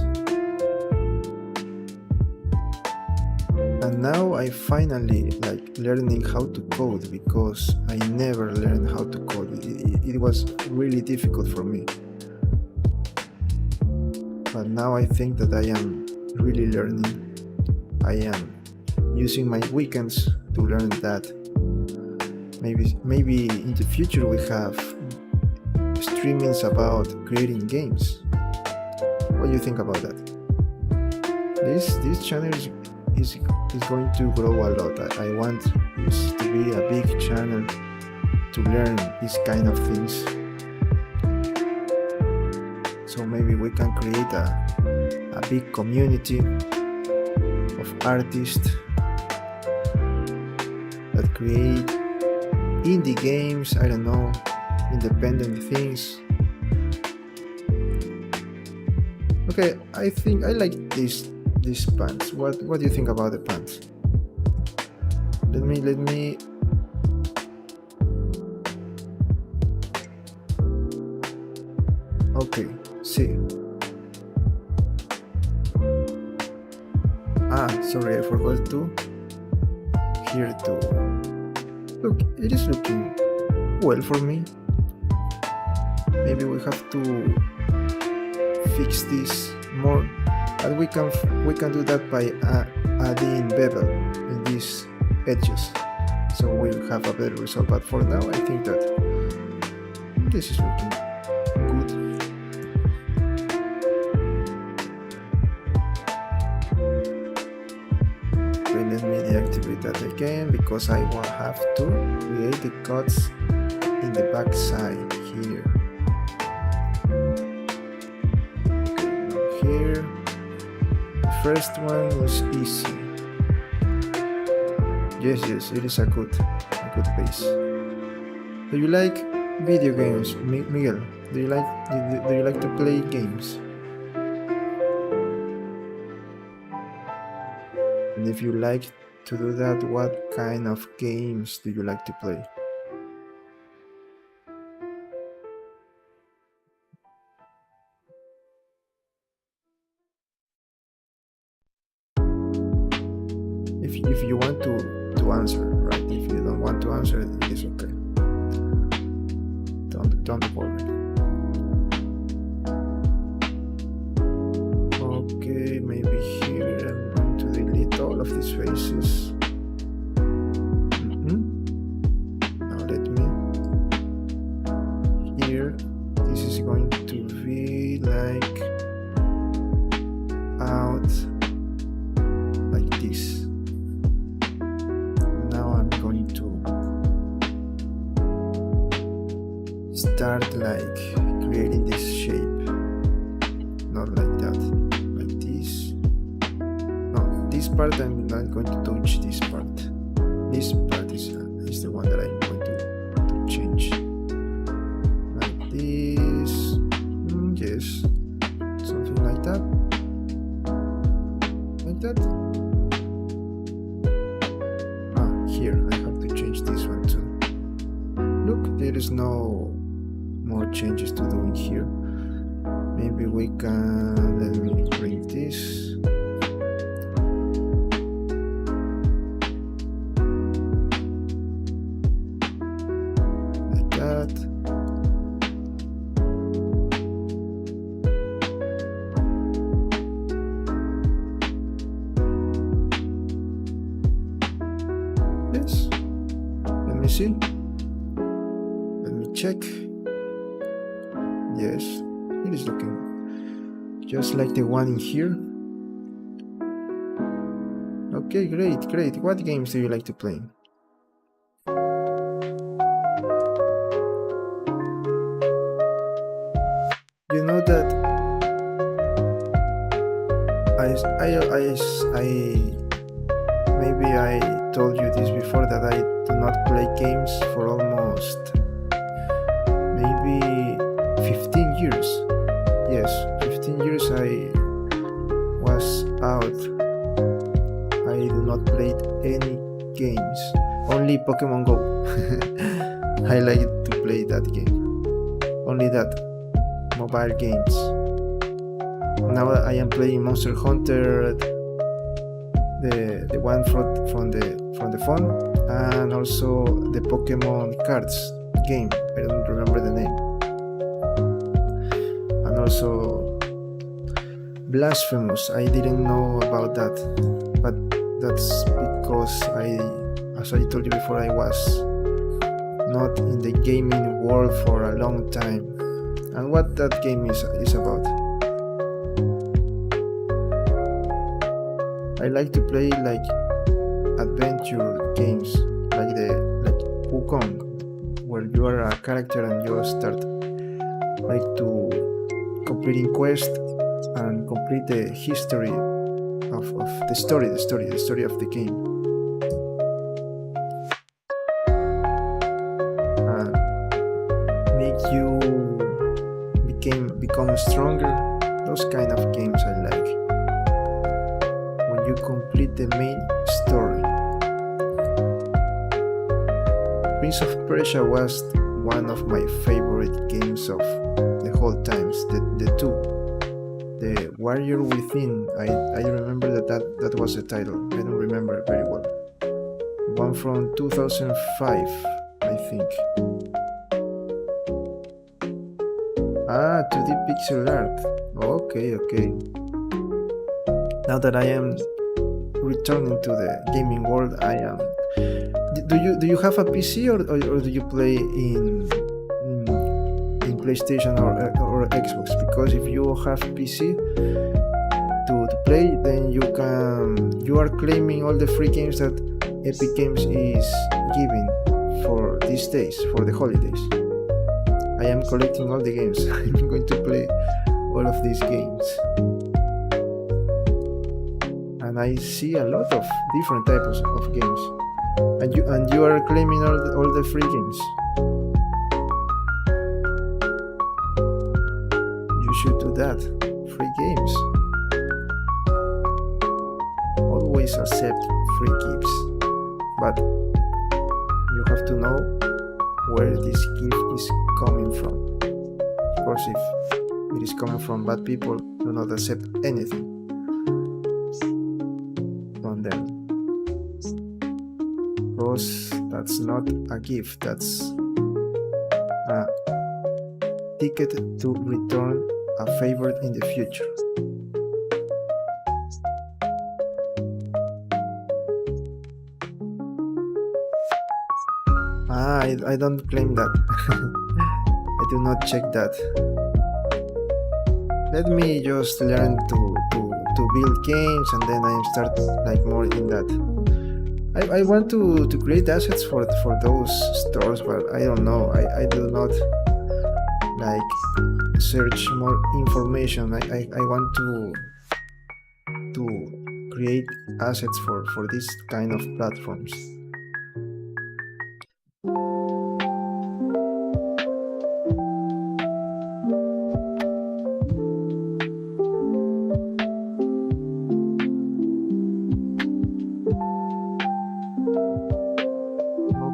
[SPEAKER 1] And now I finally like learning how to code, because I never learned how to code. It was really difficult for me. But now I think that I am really learning. I am using my weekends to learn that. Maybe in the future we have streamings about creating games. What do you think about that? This channel is going to grow a lot. I want this to be a big channel to learn these kind of things. So maybe we can create a big community of artists that create indie games, I don't know, independent things. Okay, I think I like these pants. What do you think about the pants? Let me okay, see. Sorry, I forgot to here to look. It is looking well for me. Maybe we have to fix this more, and we can do that by adding bevel in these edges, so we'll have a better result. But for now, I think that this is looking good. Okay, let me deactivate that again, because I will have to create the cuts in the back side here. first one is easy. Yes, it is a good base. Do you like video games, Miguel? Do you like to play games? And if you like to do that, what kind of games do you like to play? If you want to answer, right? If you don't want to answer, it is okay. Don't worry. Okay, maybe here I'm going to delete all of these faces. Now let me. Here, this is going to be like out like this. Now I'm going to start like creating this shape, not like that, like this. No, this part I'm not going to touch. This part is the one that I'm going to change, like this. Yes, something like that, here I have to change this one too. Look, there is no more changes to do in here. Maybe we can, let me bring this. Like that. Yes. Let me see. Let me check. Yes, it is looking just like the one in here. Okay, great. What games do you like to play? You know that maybe I told you this before, that I do not play games for almost maybe 15 years. Yes, 15 years I was out. I do not play any games, only Pokemon Go. I like to play that game, only that, mobile games. Now I am playing Monster Hunter, the one from the phone, and also the Pokemon cards game. I don't remember the name. And also Blasphemous. I didn't know about that, but that's because as I told you before, I was not in the gaming world for a long time. And what that game is about. I like to play like adventure games, like Wukong, where you are a character and you start like to completing quests and complete the history of the story of the game. And make you become stronger. Those kind of games I like. When you complete the main story. Prince of Persia was one of my favorite games of the whole times. The two. The Warrior Within. I remember that was the title. I don't remember very well. The one from 2005, I think. 2D pixel art. Okay. Now that I am returning to the gaming world, I am. Do you have a PC or do you play in PlayStation or Xbox? Because if you have PC to play, then you are claiming all the free games that Epic Games is giving for these days, for the holidays. I am collecting all the games. I'm going to play all of these games. I see a lot of different types of games. And you are claiming all the free games. You should do that. Free games. Always accept free gifts, but you have to know where this gift is coming from. Of course, if it is coming from bad people, do not accept anything from them, because that's not a gift, that's a ticket to return a favor in the future. I don't claim that. I do not check that. Let me just learn to build games, and then I start like more in that. I want to create assets for those stores, but I don't know. I do not like search more information. I want to create assets for this kind of platforms.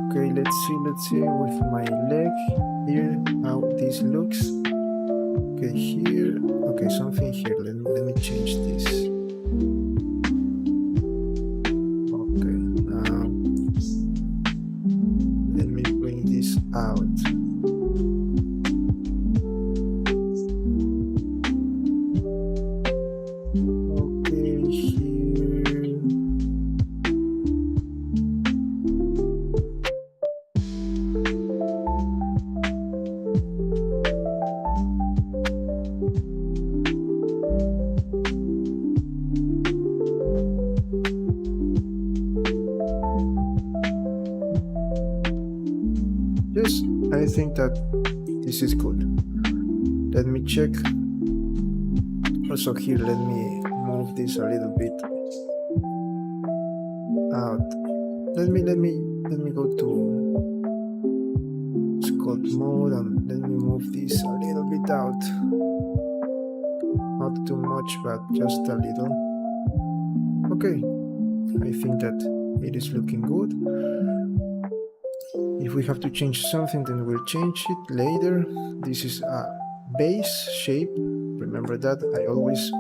[SPEAKER 1] Okay, let's see with my leg here how this looks. Okay, here. Okay, something here. Let me change this. Okay, now let me bring this out. Okay, here. Yes, I think that this is good. Let me check. Also here, let me move this a little bit out. Let me go to sculpt mode, and let me move this a little bit out. Not too much, but just a little. Okay, I think that it is looking good. If we have to change something, then we'll change it later. This is a base shape. Remember that I always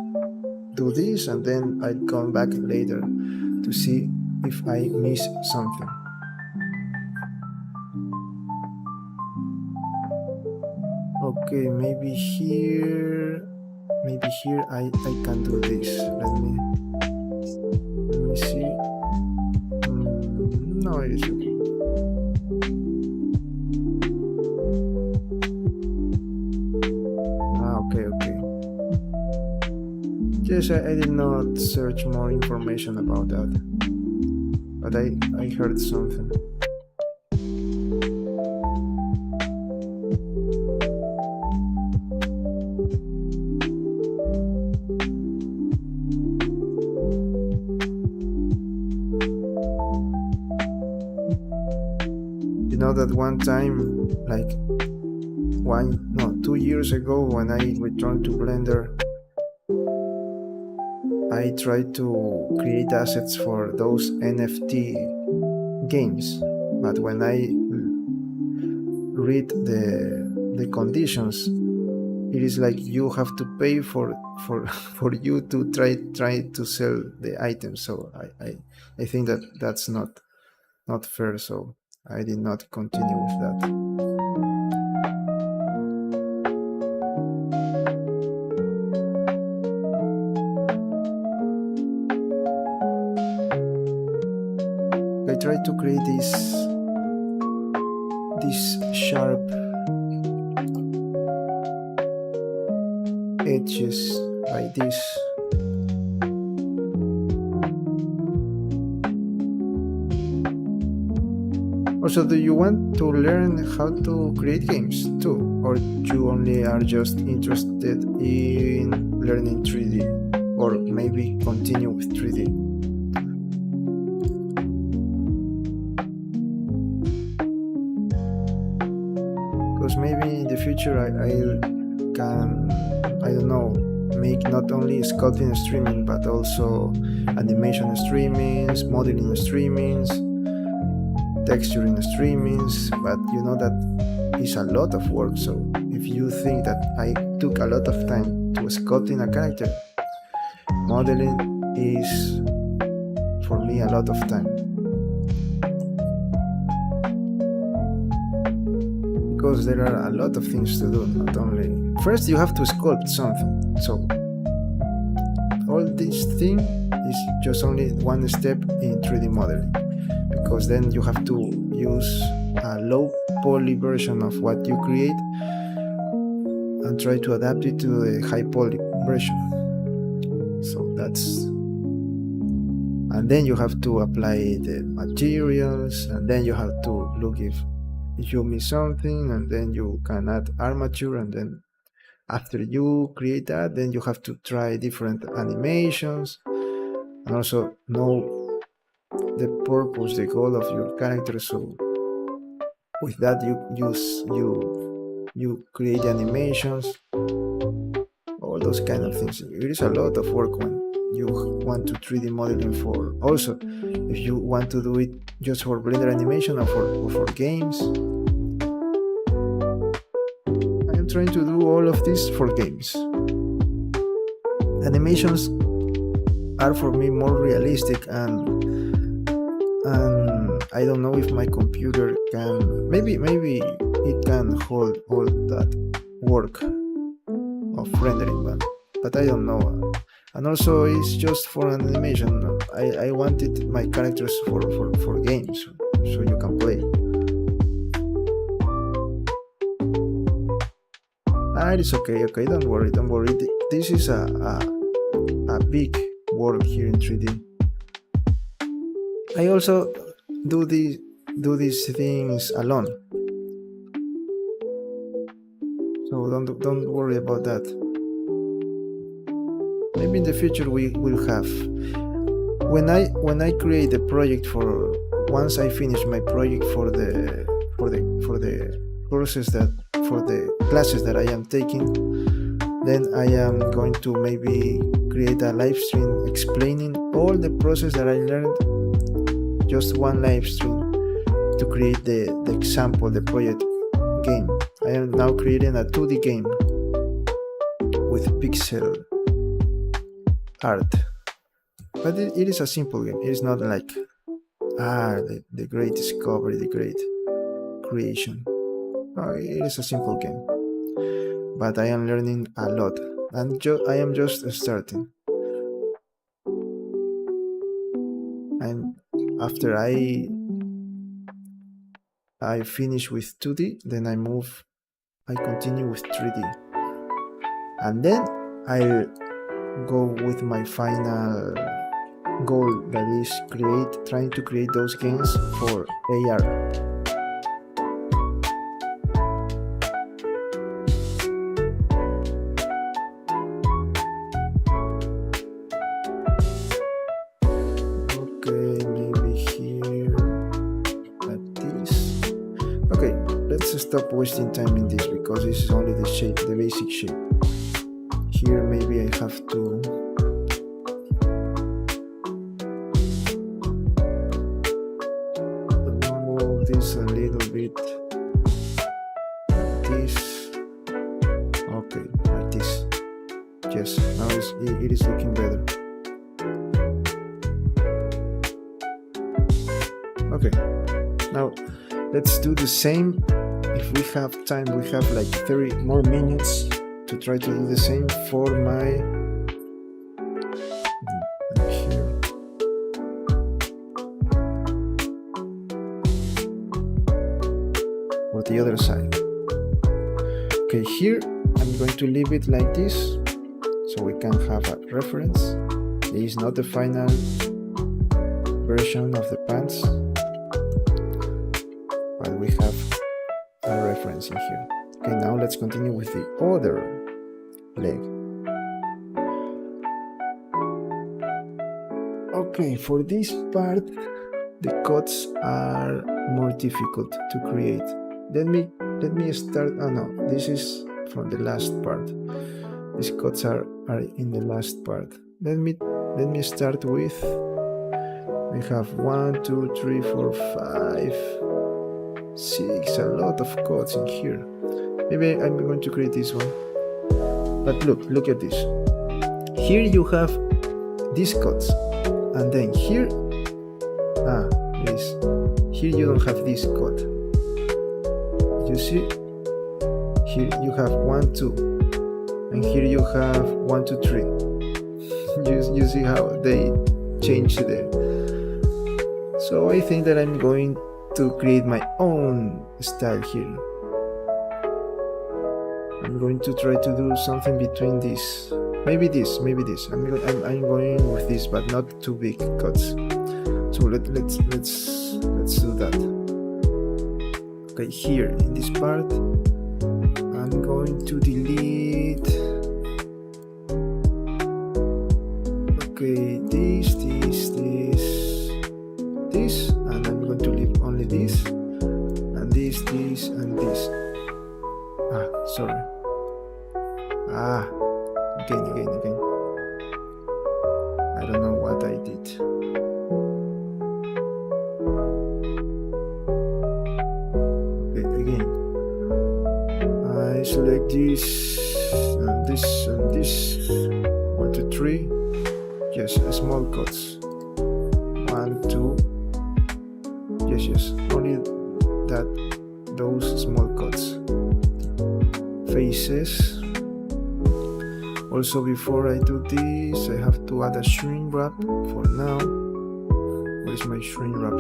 [SPEAKER 1] do this, and then I come back later to see if I miss something. Okay, maybe here I can do this. Let me see. No, it is okay. Okay. Yes, I did not search more information about that, but I heard something. You know that one time, like 2 years ago, when I returned to Blender, I tried to create assets for those NFT games, but when I read the conditions, it is like you have to pay for you to try to sell the items. So I think that that's not fair, so I did not continue with that. I tried to create this sharp edges like this. Also, do you want to learn how to create games too, or you only are just interested in learning 3D, or maybe continue with 3D? because maybe in the future I can, I don't know, make not only sculpting streaming but also animation streamings, modeling streamings, texturing streamings. But you know that is a lot of work. So if you think that I took a lot of time to sculpting a character, modeling is for me a lot of time, because there are a lot of things to do. Not only, first you have to sculpt something, so all this thing is just only one step in 3D modeling, because then you have to use a low poly version of what you create and try to adapt it to the high poly version. So that's, and then you have to apply the materials, and then you have to look if you miss something, and then you can add armature, and then after you create that, then you have to try different animations and also know the purpose, the goal of your character. So with that you create animations, all those kind of things. It is a lot of work when you want to 3D modeling. For also, if you want to do it just for Blender animation or for games. I am trying to do all of this for games. Animations are for me more realistic, and I don't know if my computer can, maybe it can hold all that work of rendering, but I don't know. And also it's just for an animation. I wanted my characters for games, so you can play. It's okay, don't worry. This is a big world here in 3D. I also do these things alone, so don't worry about that. Maybe in the future we will have, when I create a project, for once I finish my project for the courses, that for the classes that I am taking, then I am going to maybe create a live stream explaining all the process that I learned, just one live stream, to create the example, the project game. I am now creating a 2D game with pixel art, but it is a simple game. It is not like the great discovery, the great creation. No, it is a simple game, but I am learning a lot, and I am just starting. And after I finish with 2D, then I continue with 3D, and then I go with my final goal, that is trying to create those games for AR. Okay, maybe here like this. Okay, let's stop wasting time in this, because this is only the shape, the basic shape. Here maybe I have to move this a little bit like this. Okay, like this. Yes, now it is looking better. Okay, now let's do the same. If we have time, we have like 30 more minutes to try to do the same for my here. For the other side. Okay, here I'm going to leave it like this, so we can have a reference. It is not the final version of the pants, but we have a reference in here. Okay, now let's continue with the other leg. Okay, for this part, the cuts are more difficult to create. Let me let me start. Oh no, this is from the last part. These cuts are in the last part. Let me start with, we have 1 2 3 4 5 6, a lot of cuts in here. Maybe I'm going to create this one, but look at this. Here you have these cuts, and then here here you don't have this cut. You see, here you have 1 2, and here you have 1 2 3. You see how they change there. So I think that I'm going to create my own style here. I'm going to try to do something between this. Maybe this. I'm going with this, but not too big cuts. So let's do that. Okay, here in this part, I'm going to delete. Okay, this, and I'm going to leave only this, and this, and this. Sorry. Again. I don't know what I did. Okay, again. I select this, and this, and this. 1 2 3. Yes, small cuts. 1 2. Yes. Only those small cuts. Faces. Also, before I do this, I have to add a shrink wrap for now. Where is my shrink wrap?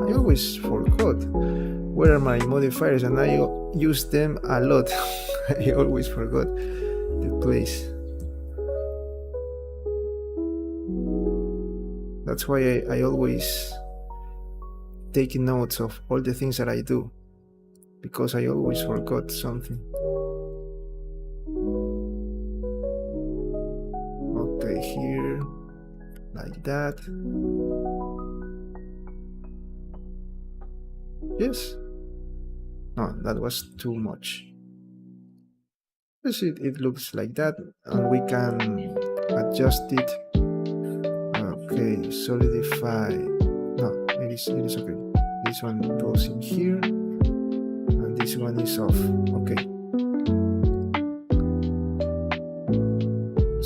[SPEAKER 1] I always forgot. Where are my modifiers? And I use them a lot. I always forgot the place. That's why I always take notes of all the things that I do, because I always forgot something. Okay, here, like that. Yes. No, that was too much. Yes, it looks like that, and we can adjust it. Okay, solidify. No, it is okay. This one goes in here, and this one is off. Okay.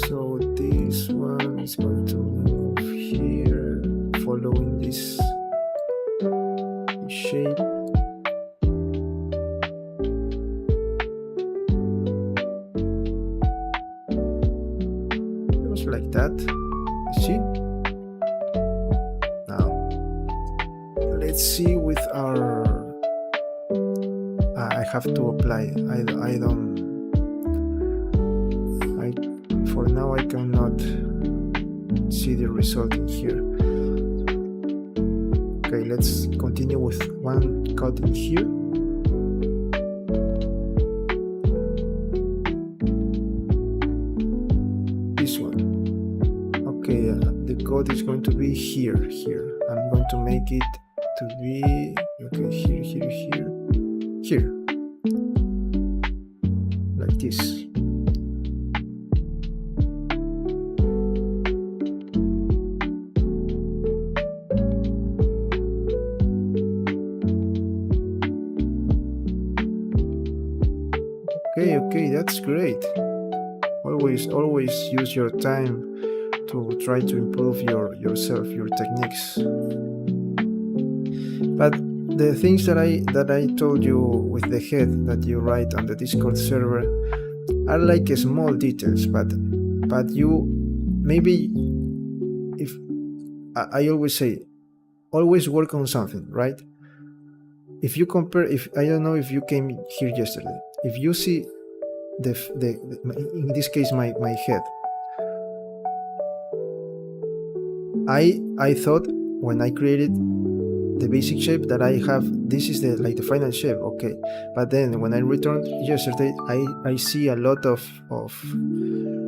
[SPEAKER 1] So this one is going to move here, following this shape. Just like that. You see? Let's see with our. I have to apply. For now I cannot see the result in here. Okay, let's continue with one cut in here. This one. Okay, the cut is going to be here. I'm going to make it to be here, like this. Okay, that's great. Always use your time to try to improve yourself, your techniques. But the things that I told you with the head that you write on the Discord server are like small details, but you maybe, if I always say, always work on something, right? If you compare, if I don't know if you came here yesterday, if you see the in this case my head, I thought when I created the basic shape that I have, this is the final shape, okay. But then when I returned yesterday, I see a lot of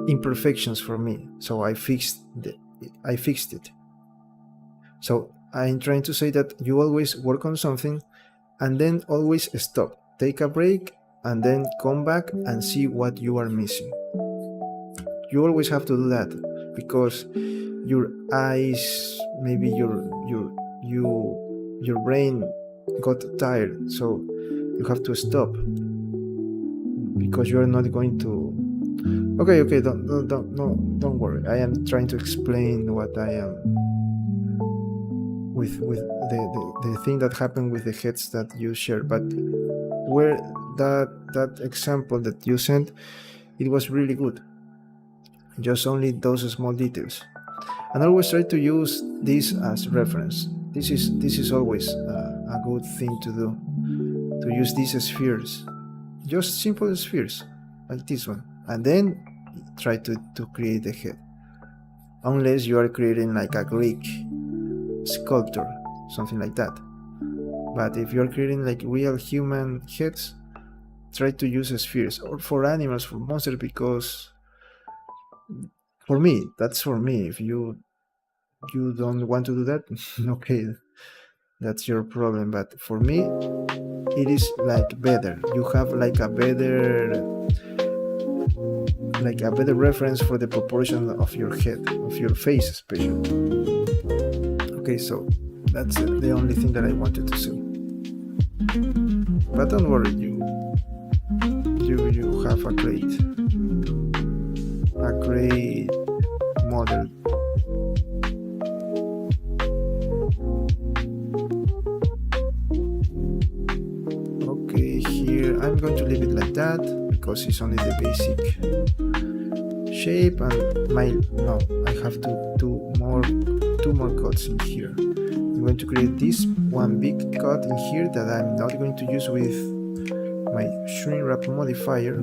[SPEAKER 1] imperfections for me, so I fixed it. So I'm trying to say that you always work on something and then always stop. take a break and then come back and see what you are missing. You always have to do that, because your eyes, maybe your brain got tired, so you have to stop, because you are not going to. Okay, don't worry. I am trying to explain what I am with the thing that happened with the heads that you share. But where that example that you sent, it was really good. Just only those small details, and always try to use this as reference. This is always a good thing to do. To use these spheres, just simple spheres like this one, and then try to create the head. Unless you are creating like a Greek sculptor, something like that. But if you are creating like real human heads, try to use spheres, or for animals, for monsters, because for me, that's for me. If you don't want to do that, okay, that's your problem. But for me, it is like better. You have like a better reference for the proportion of your head, of your face especially. Okay, so that's the only thing that I wanted to say. But don't worry, you have a great model. Okay, here I'm going to leave it like that, because it's only the basic shape, and I have to do two more cuts in here. I'm going to create this one big cut in here that I'm not going to use with my shrink wrap modifier,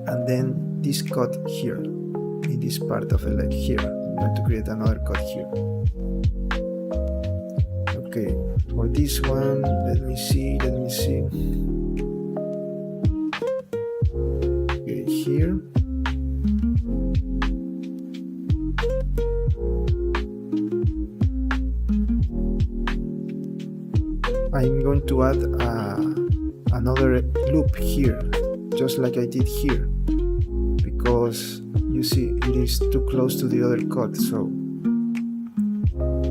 [SPEAKER 1] and then this cut here in this part of the leg here. I'm going to create another cut here. Okay, for this one, let me see. Okay, here. I'm going to add another loop here, just like I did here, because you see it is too close to the other cut, so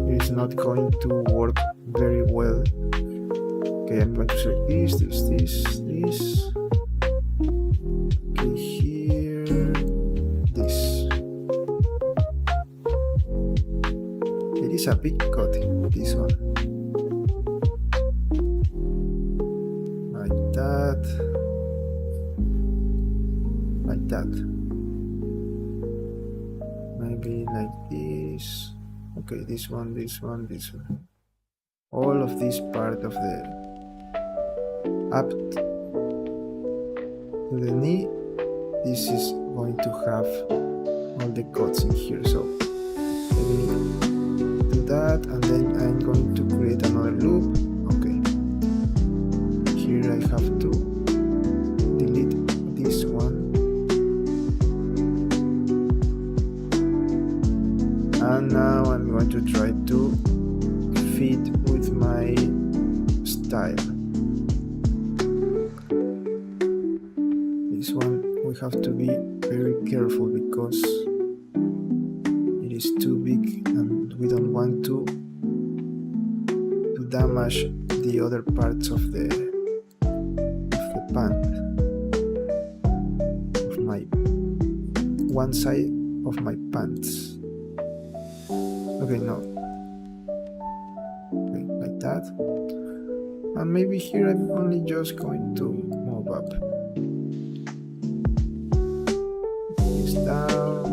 [SPEAKER 1] it is not going to work very well. Okay, I'm going to select this. Okay, here, this. It is a big cut, this one. Like that. Maybe like this. Okay, this one. All of this part of the up to the knee, this is going to have all the cuts in here. So let me do that, and then I'm going to create another loop. Okay, here I have to delete this one, and now I'm going to try to fit with my style. This one we have to be very careful, because it is too big and we don't want to damage the other parts of the pant, of my one side of my pants. Okay, no. Okay, like that. And maybe here I'm only just going to move up this down,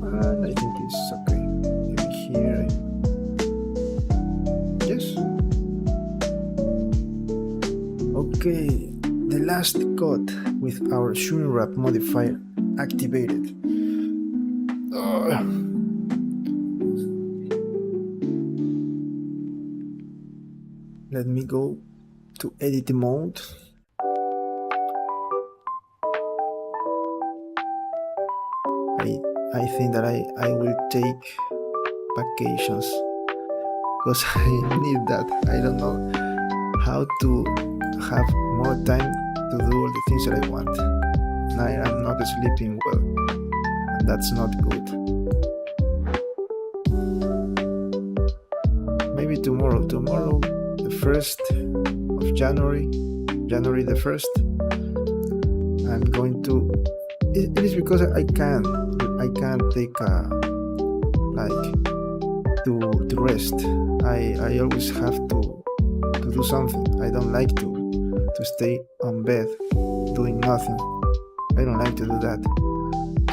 [SPEAKER 1] and I think it's okay. Maybe here. Yes. Okay, the last cut with our shrink wrap modifier activated. Let me go to edit mode. I think that I will take vacations, because I need that. I don't know how have more time to do all the things that I want. And I am not sleeping well, and that's not good. Maybe tomorrow, the 1st of January the 1st, I'm going to. It is because I can't take to rest. I always have to do something. I don't like to stay on bed doing nothing. I don't like to do that.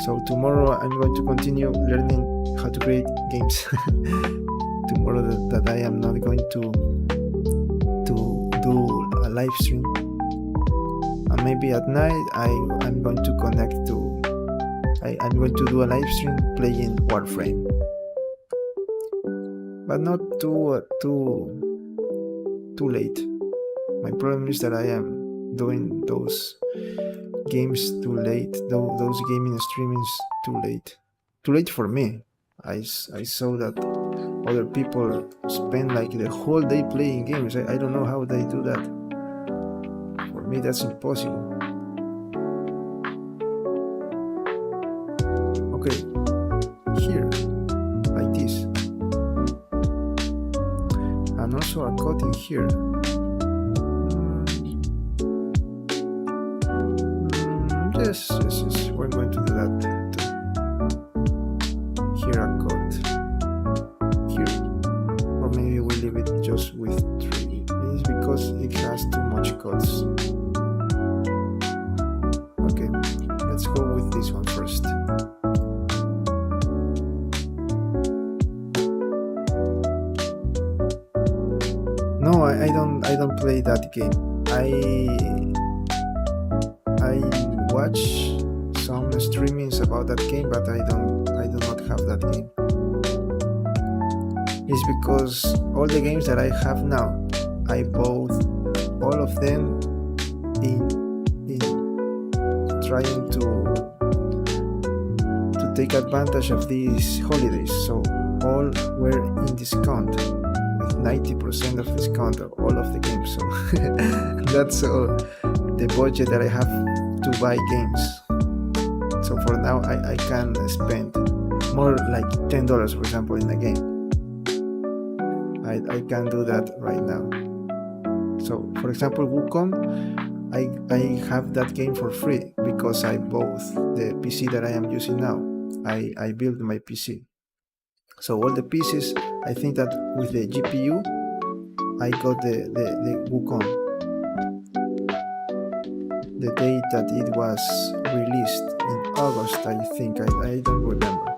[SPEAKER 1] So tomorrow I'm going to continue learning how to create games. Tomorrow that I am not going to do a live stream, and maybe at night I'm going to connect to. I'm going to do a live stream playing Warframe, but not too late. My problem is that I am doing those games too late. Those gaming streamings too late for me. I saw that other people spend like the whole day playing games. I don't know how they do that. For me, that's impossible. Okay, here, like this, and also a cutting here. Yes, we're going to do that too. Here a cut. Here, or maybe we leave it just with 3. It is because it has too much cuts. Okay, let's go with this one first. No, I don't play that game. I watch some streamings about that game, but I do not have that game. It's because all the games that I have now, I bought all of them in trying to take advantage of these holidays. So all were in discount, with 90% of discount of all of the games. So that's all the budget that I have to buy games. So for now I can spend more like $10, for example, in a game. I can do that right now. So for example, Wukong, I have that game for free because I bought the PC that I am using now. I built my PC. So all the pieces, I think that with the GPU, I got the Wukong. The date that it was released in August, I think. I don't remember.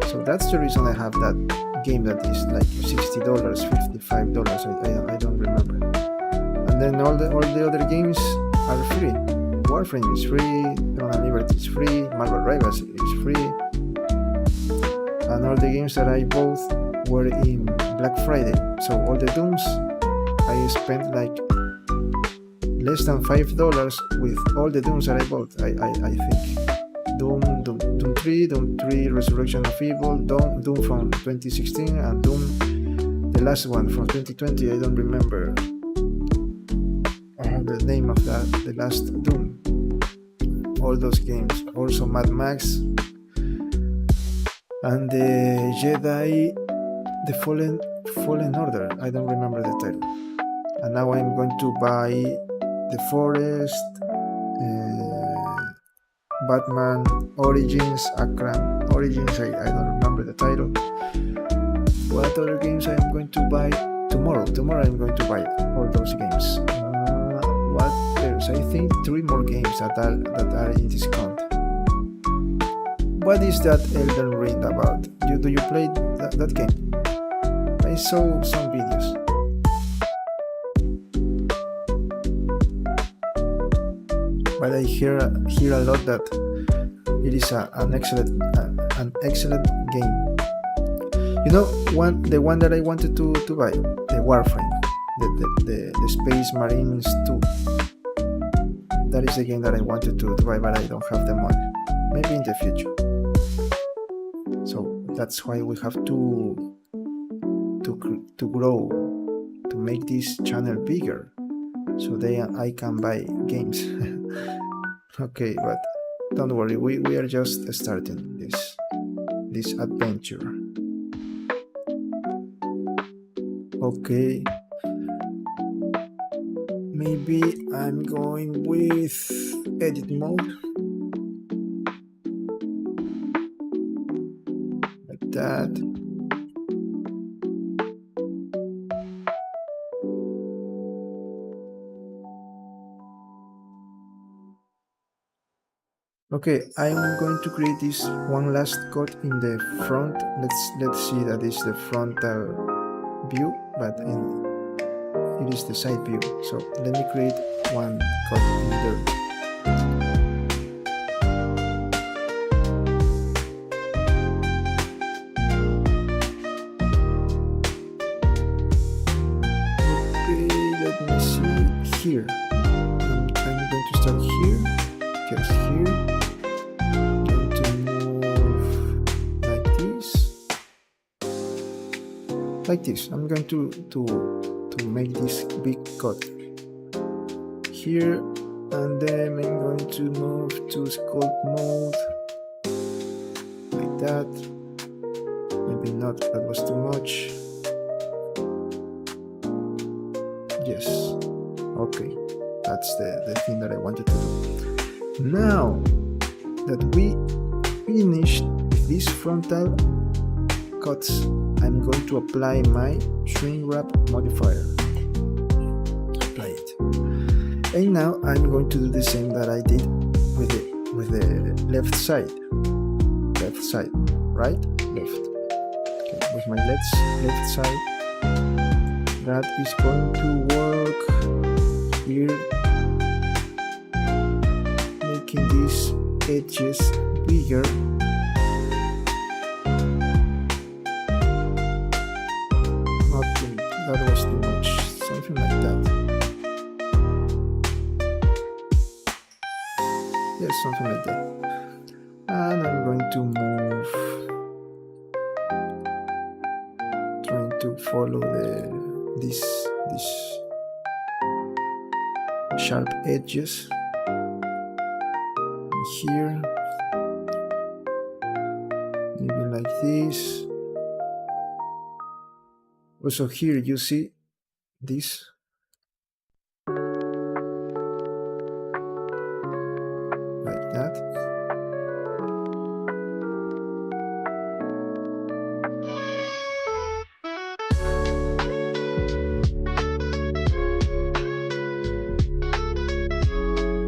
[SPEAKER 1] So that's the reason I have that game that is like $60, $55. I don't remember. And then all the other games are free. Warframe is free, Throne Liberty is free, Marvel Rivals is free. And all the games that I bought were in Black Friday. So all the Dooms, I spent like less than $5 with all the Dooms that I bought. I think Doom 3, Resurrection of Evil, Doom from 2016, and Doom, the last one from 2020. I don't remember the name of that, the last Doom. All those games. Also Mad Max and the Jedi, the Fallen Order. I don't remember the title. And now I'm going to buy The Forest, Batman Origins, Arkham Origins. I don't remember the title. What other games I am going to buy tomorrow? Tomorrow I'm going to buy all those games. What else? I think 3 more games that are in discount. What is that Elden Ring about? Do you play that game? I saw some videos. But I hear a lot that it is an excellent game. You know, the one that I wanted to buy, the Warframe, the Space Marines 2. That is the game that I wanted to buy, but I don't have the money. Maybe in the future. So that's why we have to grow, to make this channel bigger. so I can buy games. Okay, but don't worry, we are just starting this adventure. Okay, maybe I'm going with edit mode, like that. Okay, I'm going to create this one last cut in the front. Let's see that is the frontal view, but it is the side view. So let me create one cut in there. Okay, let me see here. I'm going to start here, just here. Like this. I'm going to make this big cut here, and then I'm going to move to sculpt mode, like that. Maybe not, that was too much. Yes, okay, that's the thing that I wanted to do. Now that we finished this frontal cuts, I'm going to apply my shrink wrap modifier. Apply it. And now I'm going to do the same that I did with the left side. Left side, right? Left. Okay, with my left side. That is going to work here, making these edges bigger. That was too much, something like that. Yes, something like that. And I'm going to move, trying to follow these sharp edges here, maybe like this. Also here you see this, like that.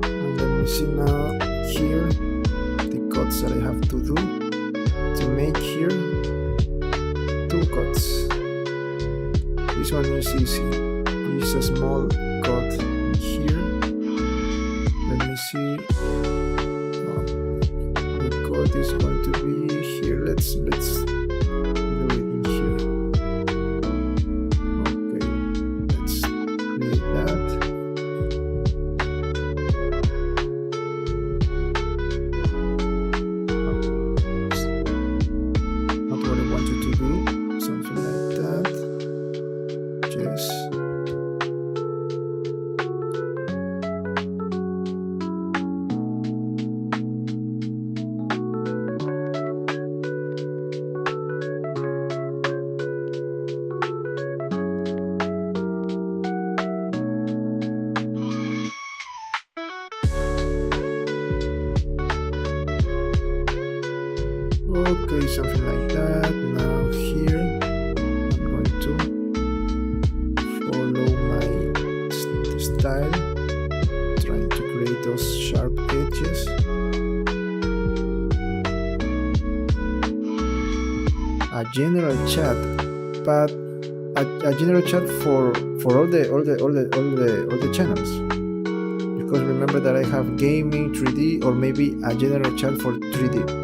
[SPEAKER 1] And let me see now here the cuts that I have to do to make here 2 cuts. This one is easy. This is a small cut here. Let me see. The cut is going to be here. Let's do it in here. Okay, let's create that. Not what I wanted to do. Something like that. Yes. Okay, something like that. Now here I'm going to follow my style, trying to create those sharp edges. A general chat, but a general chat for all the channels. Because remember that I have gaming, 3D, or maybe a general chat for 3D.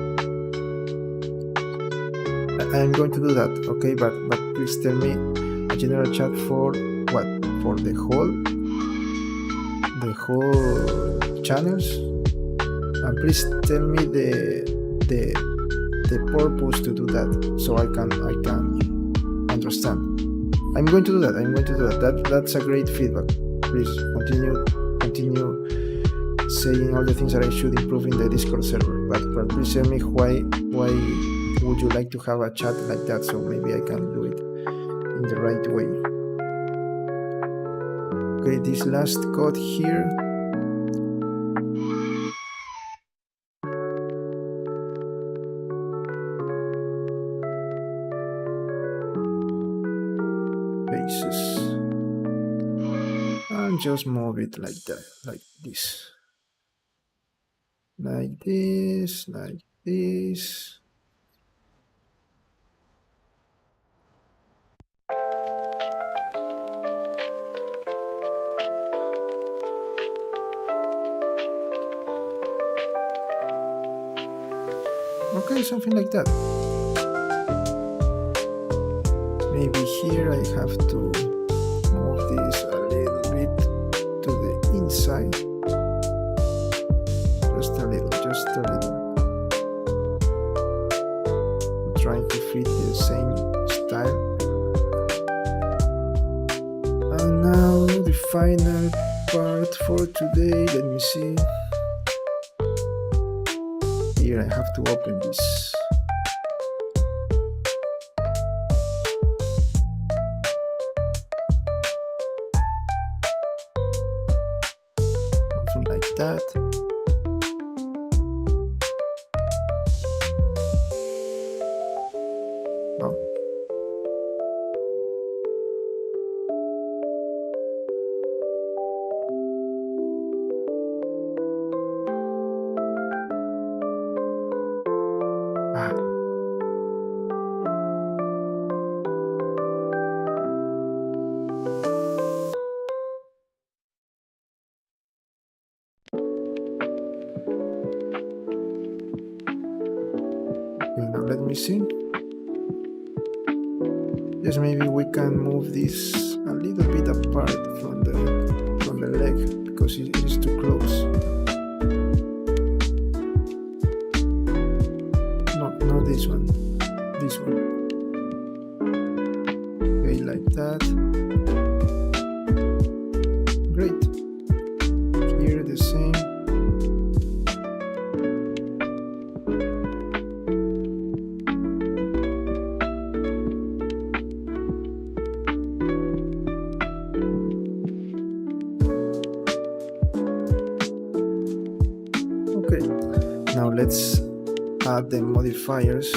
[SPEAKER 1] I'm going to do that, okay? But please tell me a general chat for what? For the whole channels. And please tell me the purpose to do that, so I can understand. I'm going to do that. That's a great feedback. please continue saying all the things that I should improve in the Discord server. But please tell me why would you like to have a chat like that, so maybe I can do it in the right way. Okay, this last code here. Bases. And just move it like that, like this. Like this, like this. Okay, something like that. Maybe here I have to move this a little bit to the inside. Just a little. I'm trying to fit the same style. And now the final part for today. Let me see. Here I have to open this. Something like that. Oh. Now let me see. Yes, maybe we can move this a little bit apart from the leg because it is too close. No, not this one. This one. Okay, like that. Great. Here the same. Now let's add the modifiers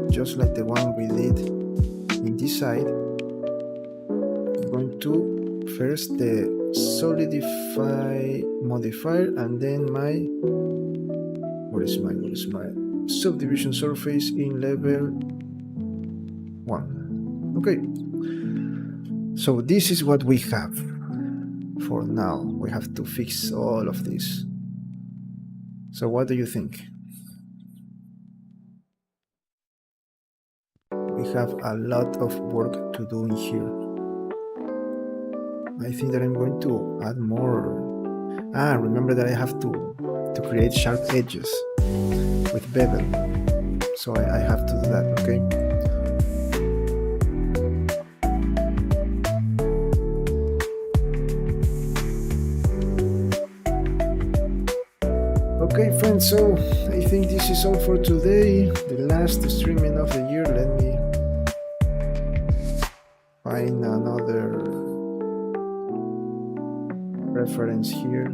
[SPEAKER 1] just like the one we did in this side. I'm going to first the solidify modifier and then my what is my subdivision surface in level 1. Okay, so this is what we have for now. We have to fix all of this. So what do you think? We have a lot of work to do in here. I think that I'm going to add more. Remember that I have to create sharp edges with bevel. So I have to do that, okay? Okay friends, so I think this is all for today, the last streaming of the year. Let me find another reference here.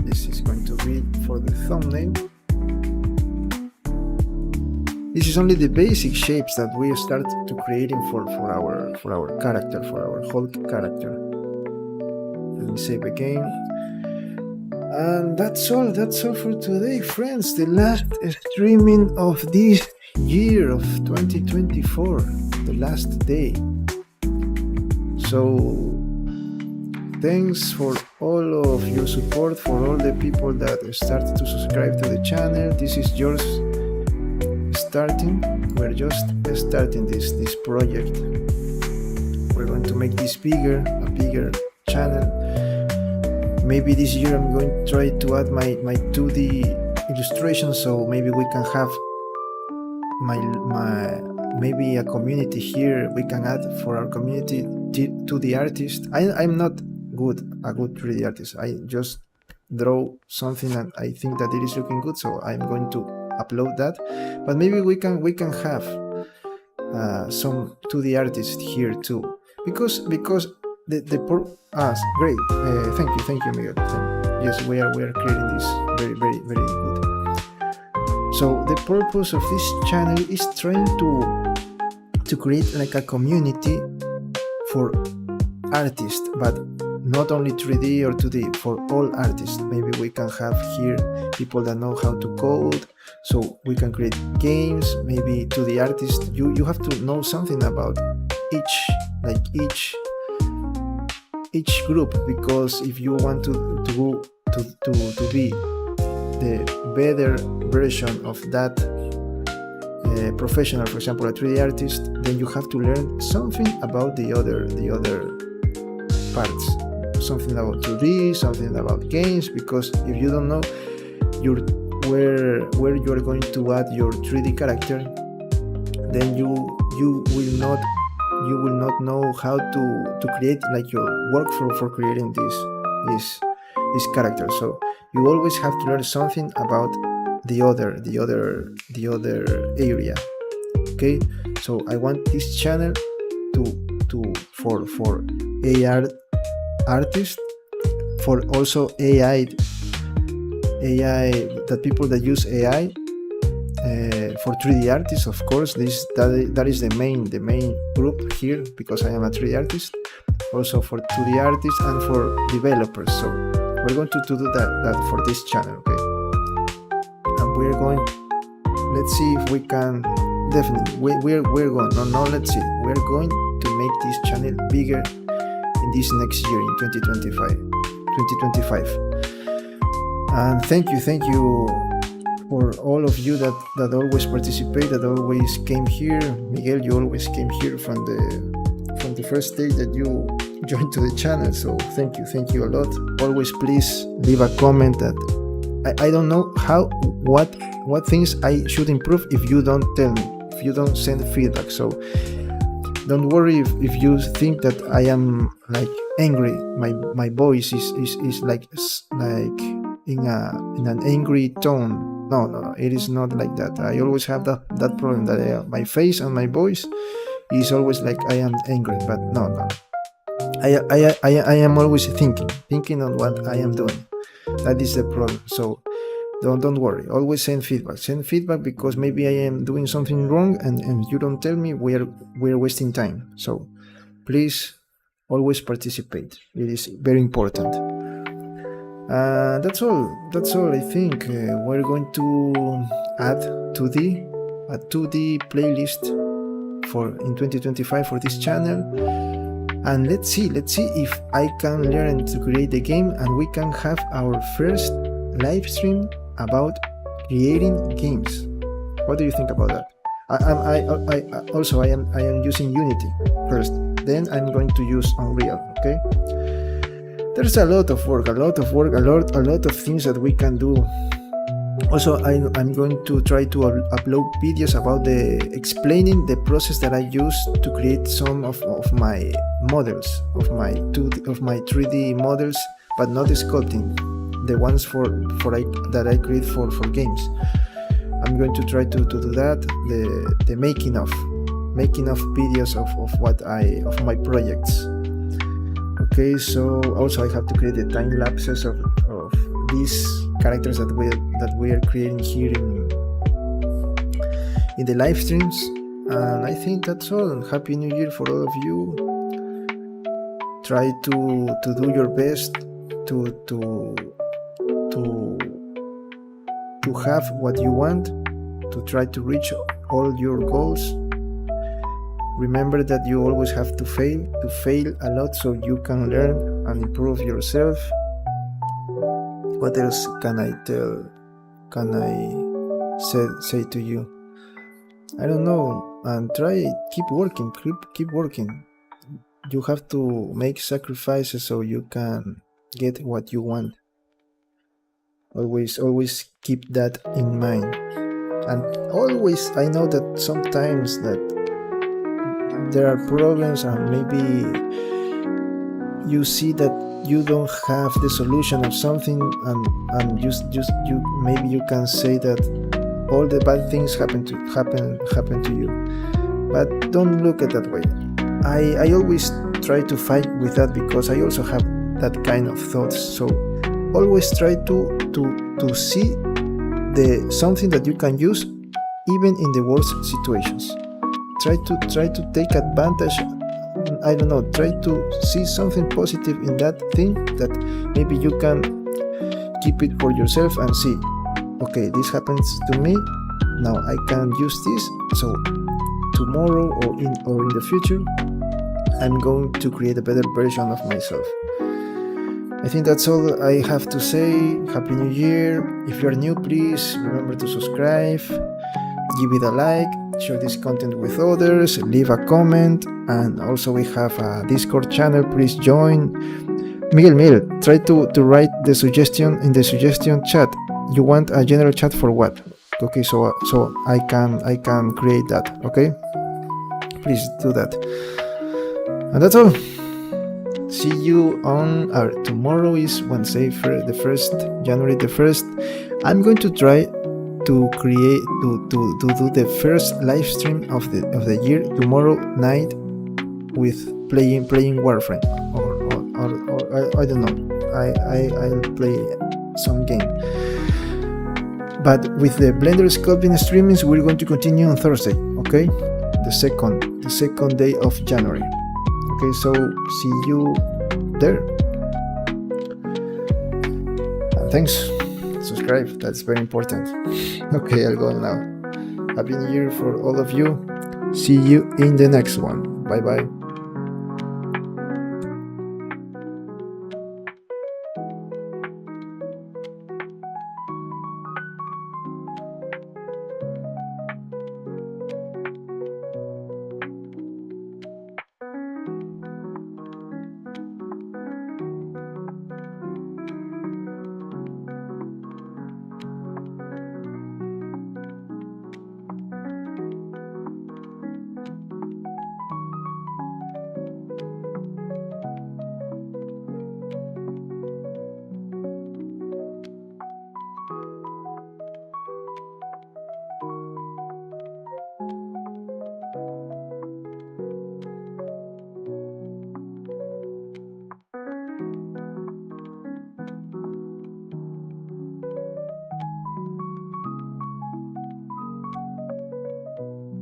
[SPEAKER 1] This is going to be for the thumbnail. This is only the basic shapes that we start to creating for our character, for our Hulk character. Let me save again. And that's all for today, friends. The last streaming of this year of 2024, the last day. So thanks for all of your support, for all the people that started to subscribe to the channel. This is yours starting. We're just starting this project. We're going to make this bigger, a bigger channel. Maybe this year I'm going to try to add my 2D illustrations, so maybe we can have my maybe a community here. We can add for our community to the artist. I'm not a good 3D artist. I just draw something and I think that it is looking good, so I'm going to upload that. But maybe we can have some 2D artists here too, because the great. Thank you, Miguel. Yes, we are creating this very very good. So the purpose of this channel is trying to create like a community for artists, but not only 3D or 2D, for all artists. Maybe we can have here people that know how to code, so we can create games. Maybe to the artist, you have to know something about each group, because if you want to be the better version of that professional, for example, a 3D artist, then you have to learn something about the other parts, something about 2D, something about games, because if you don't know where you are going to add your 3D character, then you will not know how to create like your workflow for creating this character. So you always have to learn something about the other area. Okay, so I want this channel for AI artists, for also AI that people that use AI, for 3D artists, of course. That is the main group here, because I am a 3D artist. Also for 2D artists and for developers. So we're going to do that for this channel, okay? And we're going. Let's see if we can. Definitely, we're going. No. Let's see. We're going to make this channel bigger in this next year, in 2025. And thank you for all of you that always participate, that always came here. Miguel, you always came here from the first day that you joined to the channel. So thank you a lot. Always please leave a comment. That I don't know what things I should improve if you don't tell me, if you don't send feedback. So don't worry if you think that I am like angry. My voice is like in an angry tone. No, it is not like that. I always have that problem, that my face and my voice is always like I am angry. But no. I am always thinking on what I am doing. That is the problem. So don't worry. Always send feedback, because maybe I am doing something wrong and you don't tell me, we're wasting time. So please always participate. It is very important. That's all. I think we're going to add a 2D playlist in 2025 for this channel. And let's see if I can learn to create the game, and we can have our first live stream about creating games. What do you think about that? I am using Unity first, then I'm going to use Unreal. Okay. There's a lot of work, a lot of things that we can do. Also, I'm going to try to upload videos about explaining the process that I use to create some of my models, of my 3D models, but not the sculpting, the ones that I create for games. I'm going to try to do that, the making of videos of my projects. Okay, so also I have to create the time lapses of these characters that we are creating here in the live streams. And I think that's all. Happy New Year for all of you. Try to do your best to have what you want, to try to reach all your goals. Remember that you always have to fail a lot, so you can learn and improve yourself. What else can I say to you? I don't know. And keep working. You have to make sacrifices so you can get what you want. Always keep that in mind. And always, I know that sometimes that there are problems, and maybe you see that you don't have the solution of something, and you maybe you can say that all the bad things happen to you. But don't look at that way. I always try to fight with that, because I also have that kind of thoughts. So always try to see the something that you can use even in the worst situations. Try to take advantage. I don't know, try to see something positive in that thing, that maybe you can keep it for yourself and see, okay, this happens to me, now I can use this, so tomorrow or in the future I'm going to create a better version of myself. I think that's all I have to say. Happy New Year. If you are new, please remember to subscribe, give it a like, share this content with others, leave a comment, and also we have a Discord channel. Please join. Miguel, try to write the suggestion in the suggestion chat. You want a general chat for what? Okay, so I can create that. Okay, please do that. And that's all. See you on our tomorrow is Wednesday, the 1st, January the 1st. I'm going to try to create to do the first live stream of the year tomorrow night with playing Warframe or I don't know. I'll play some game. But with the Blender sculpting streamings, we're going to continue on Thursday. Okay, the second day of January. Okay, so see you there. And thanks. Subscribe, that's very important. Okay, I'll go now. Happy New Year for all of you. See you in the next one. Bye bye.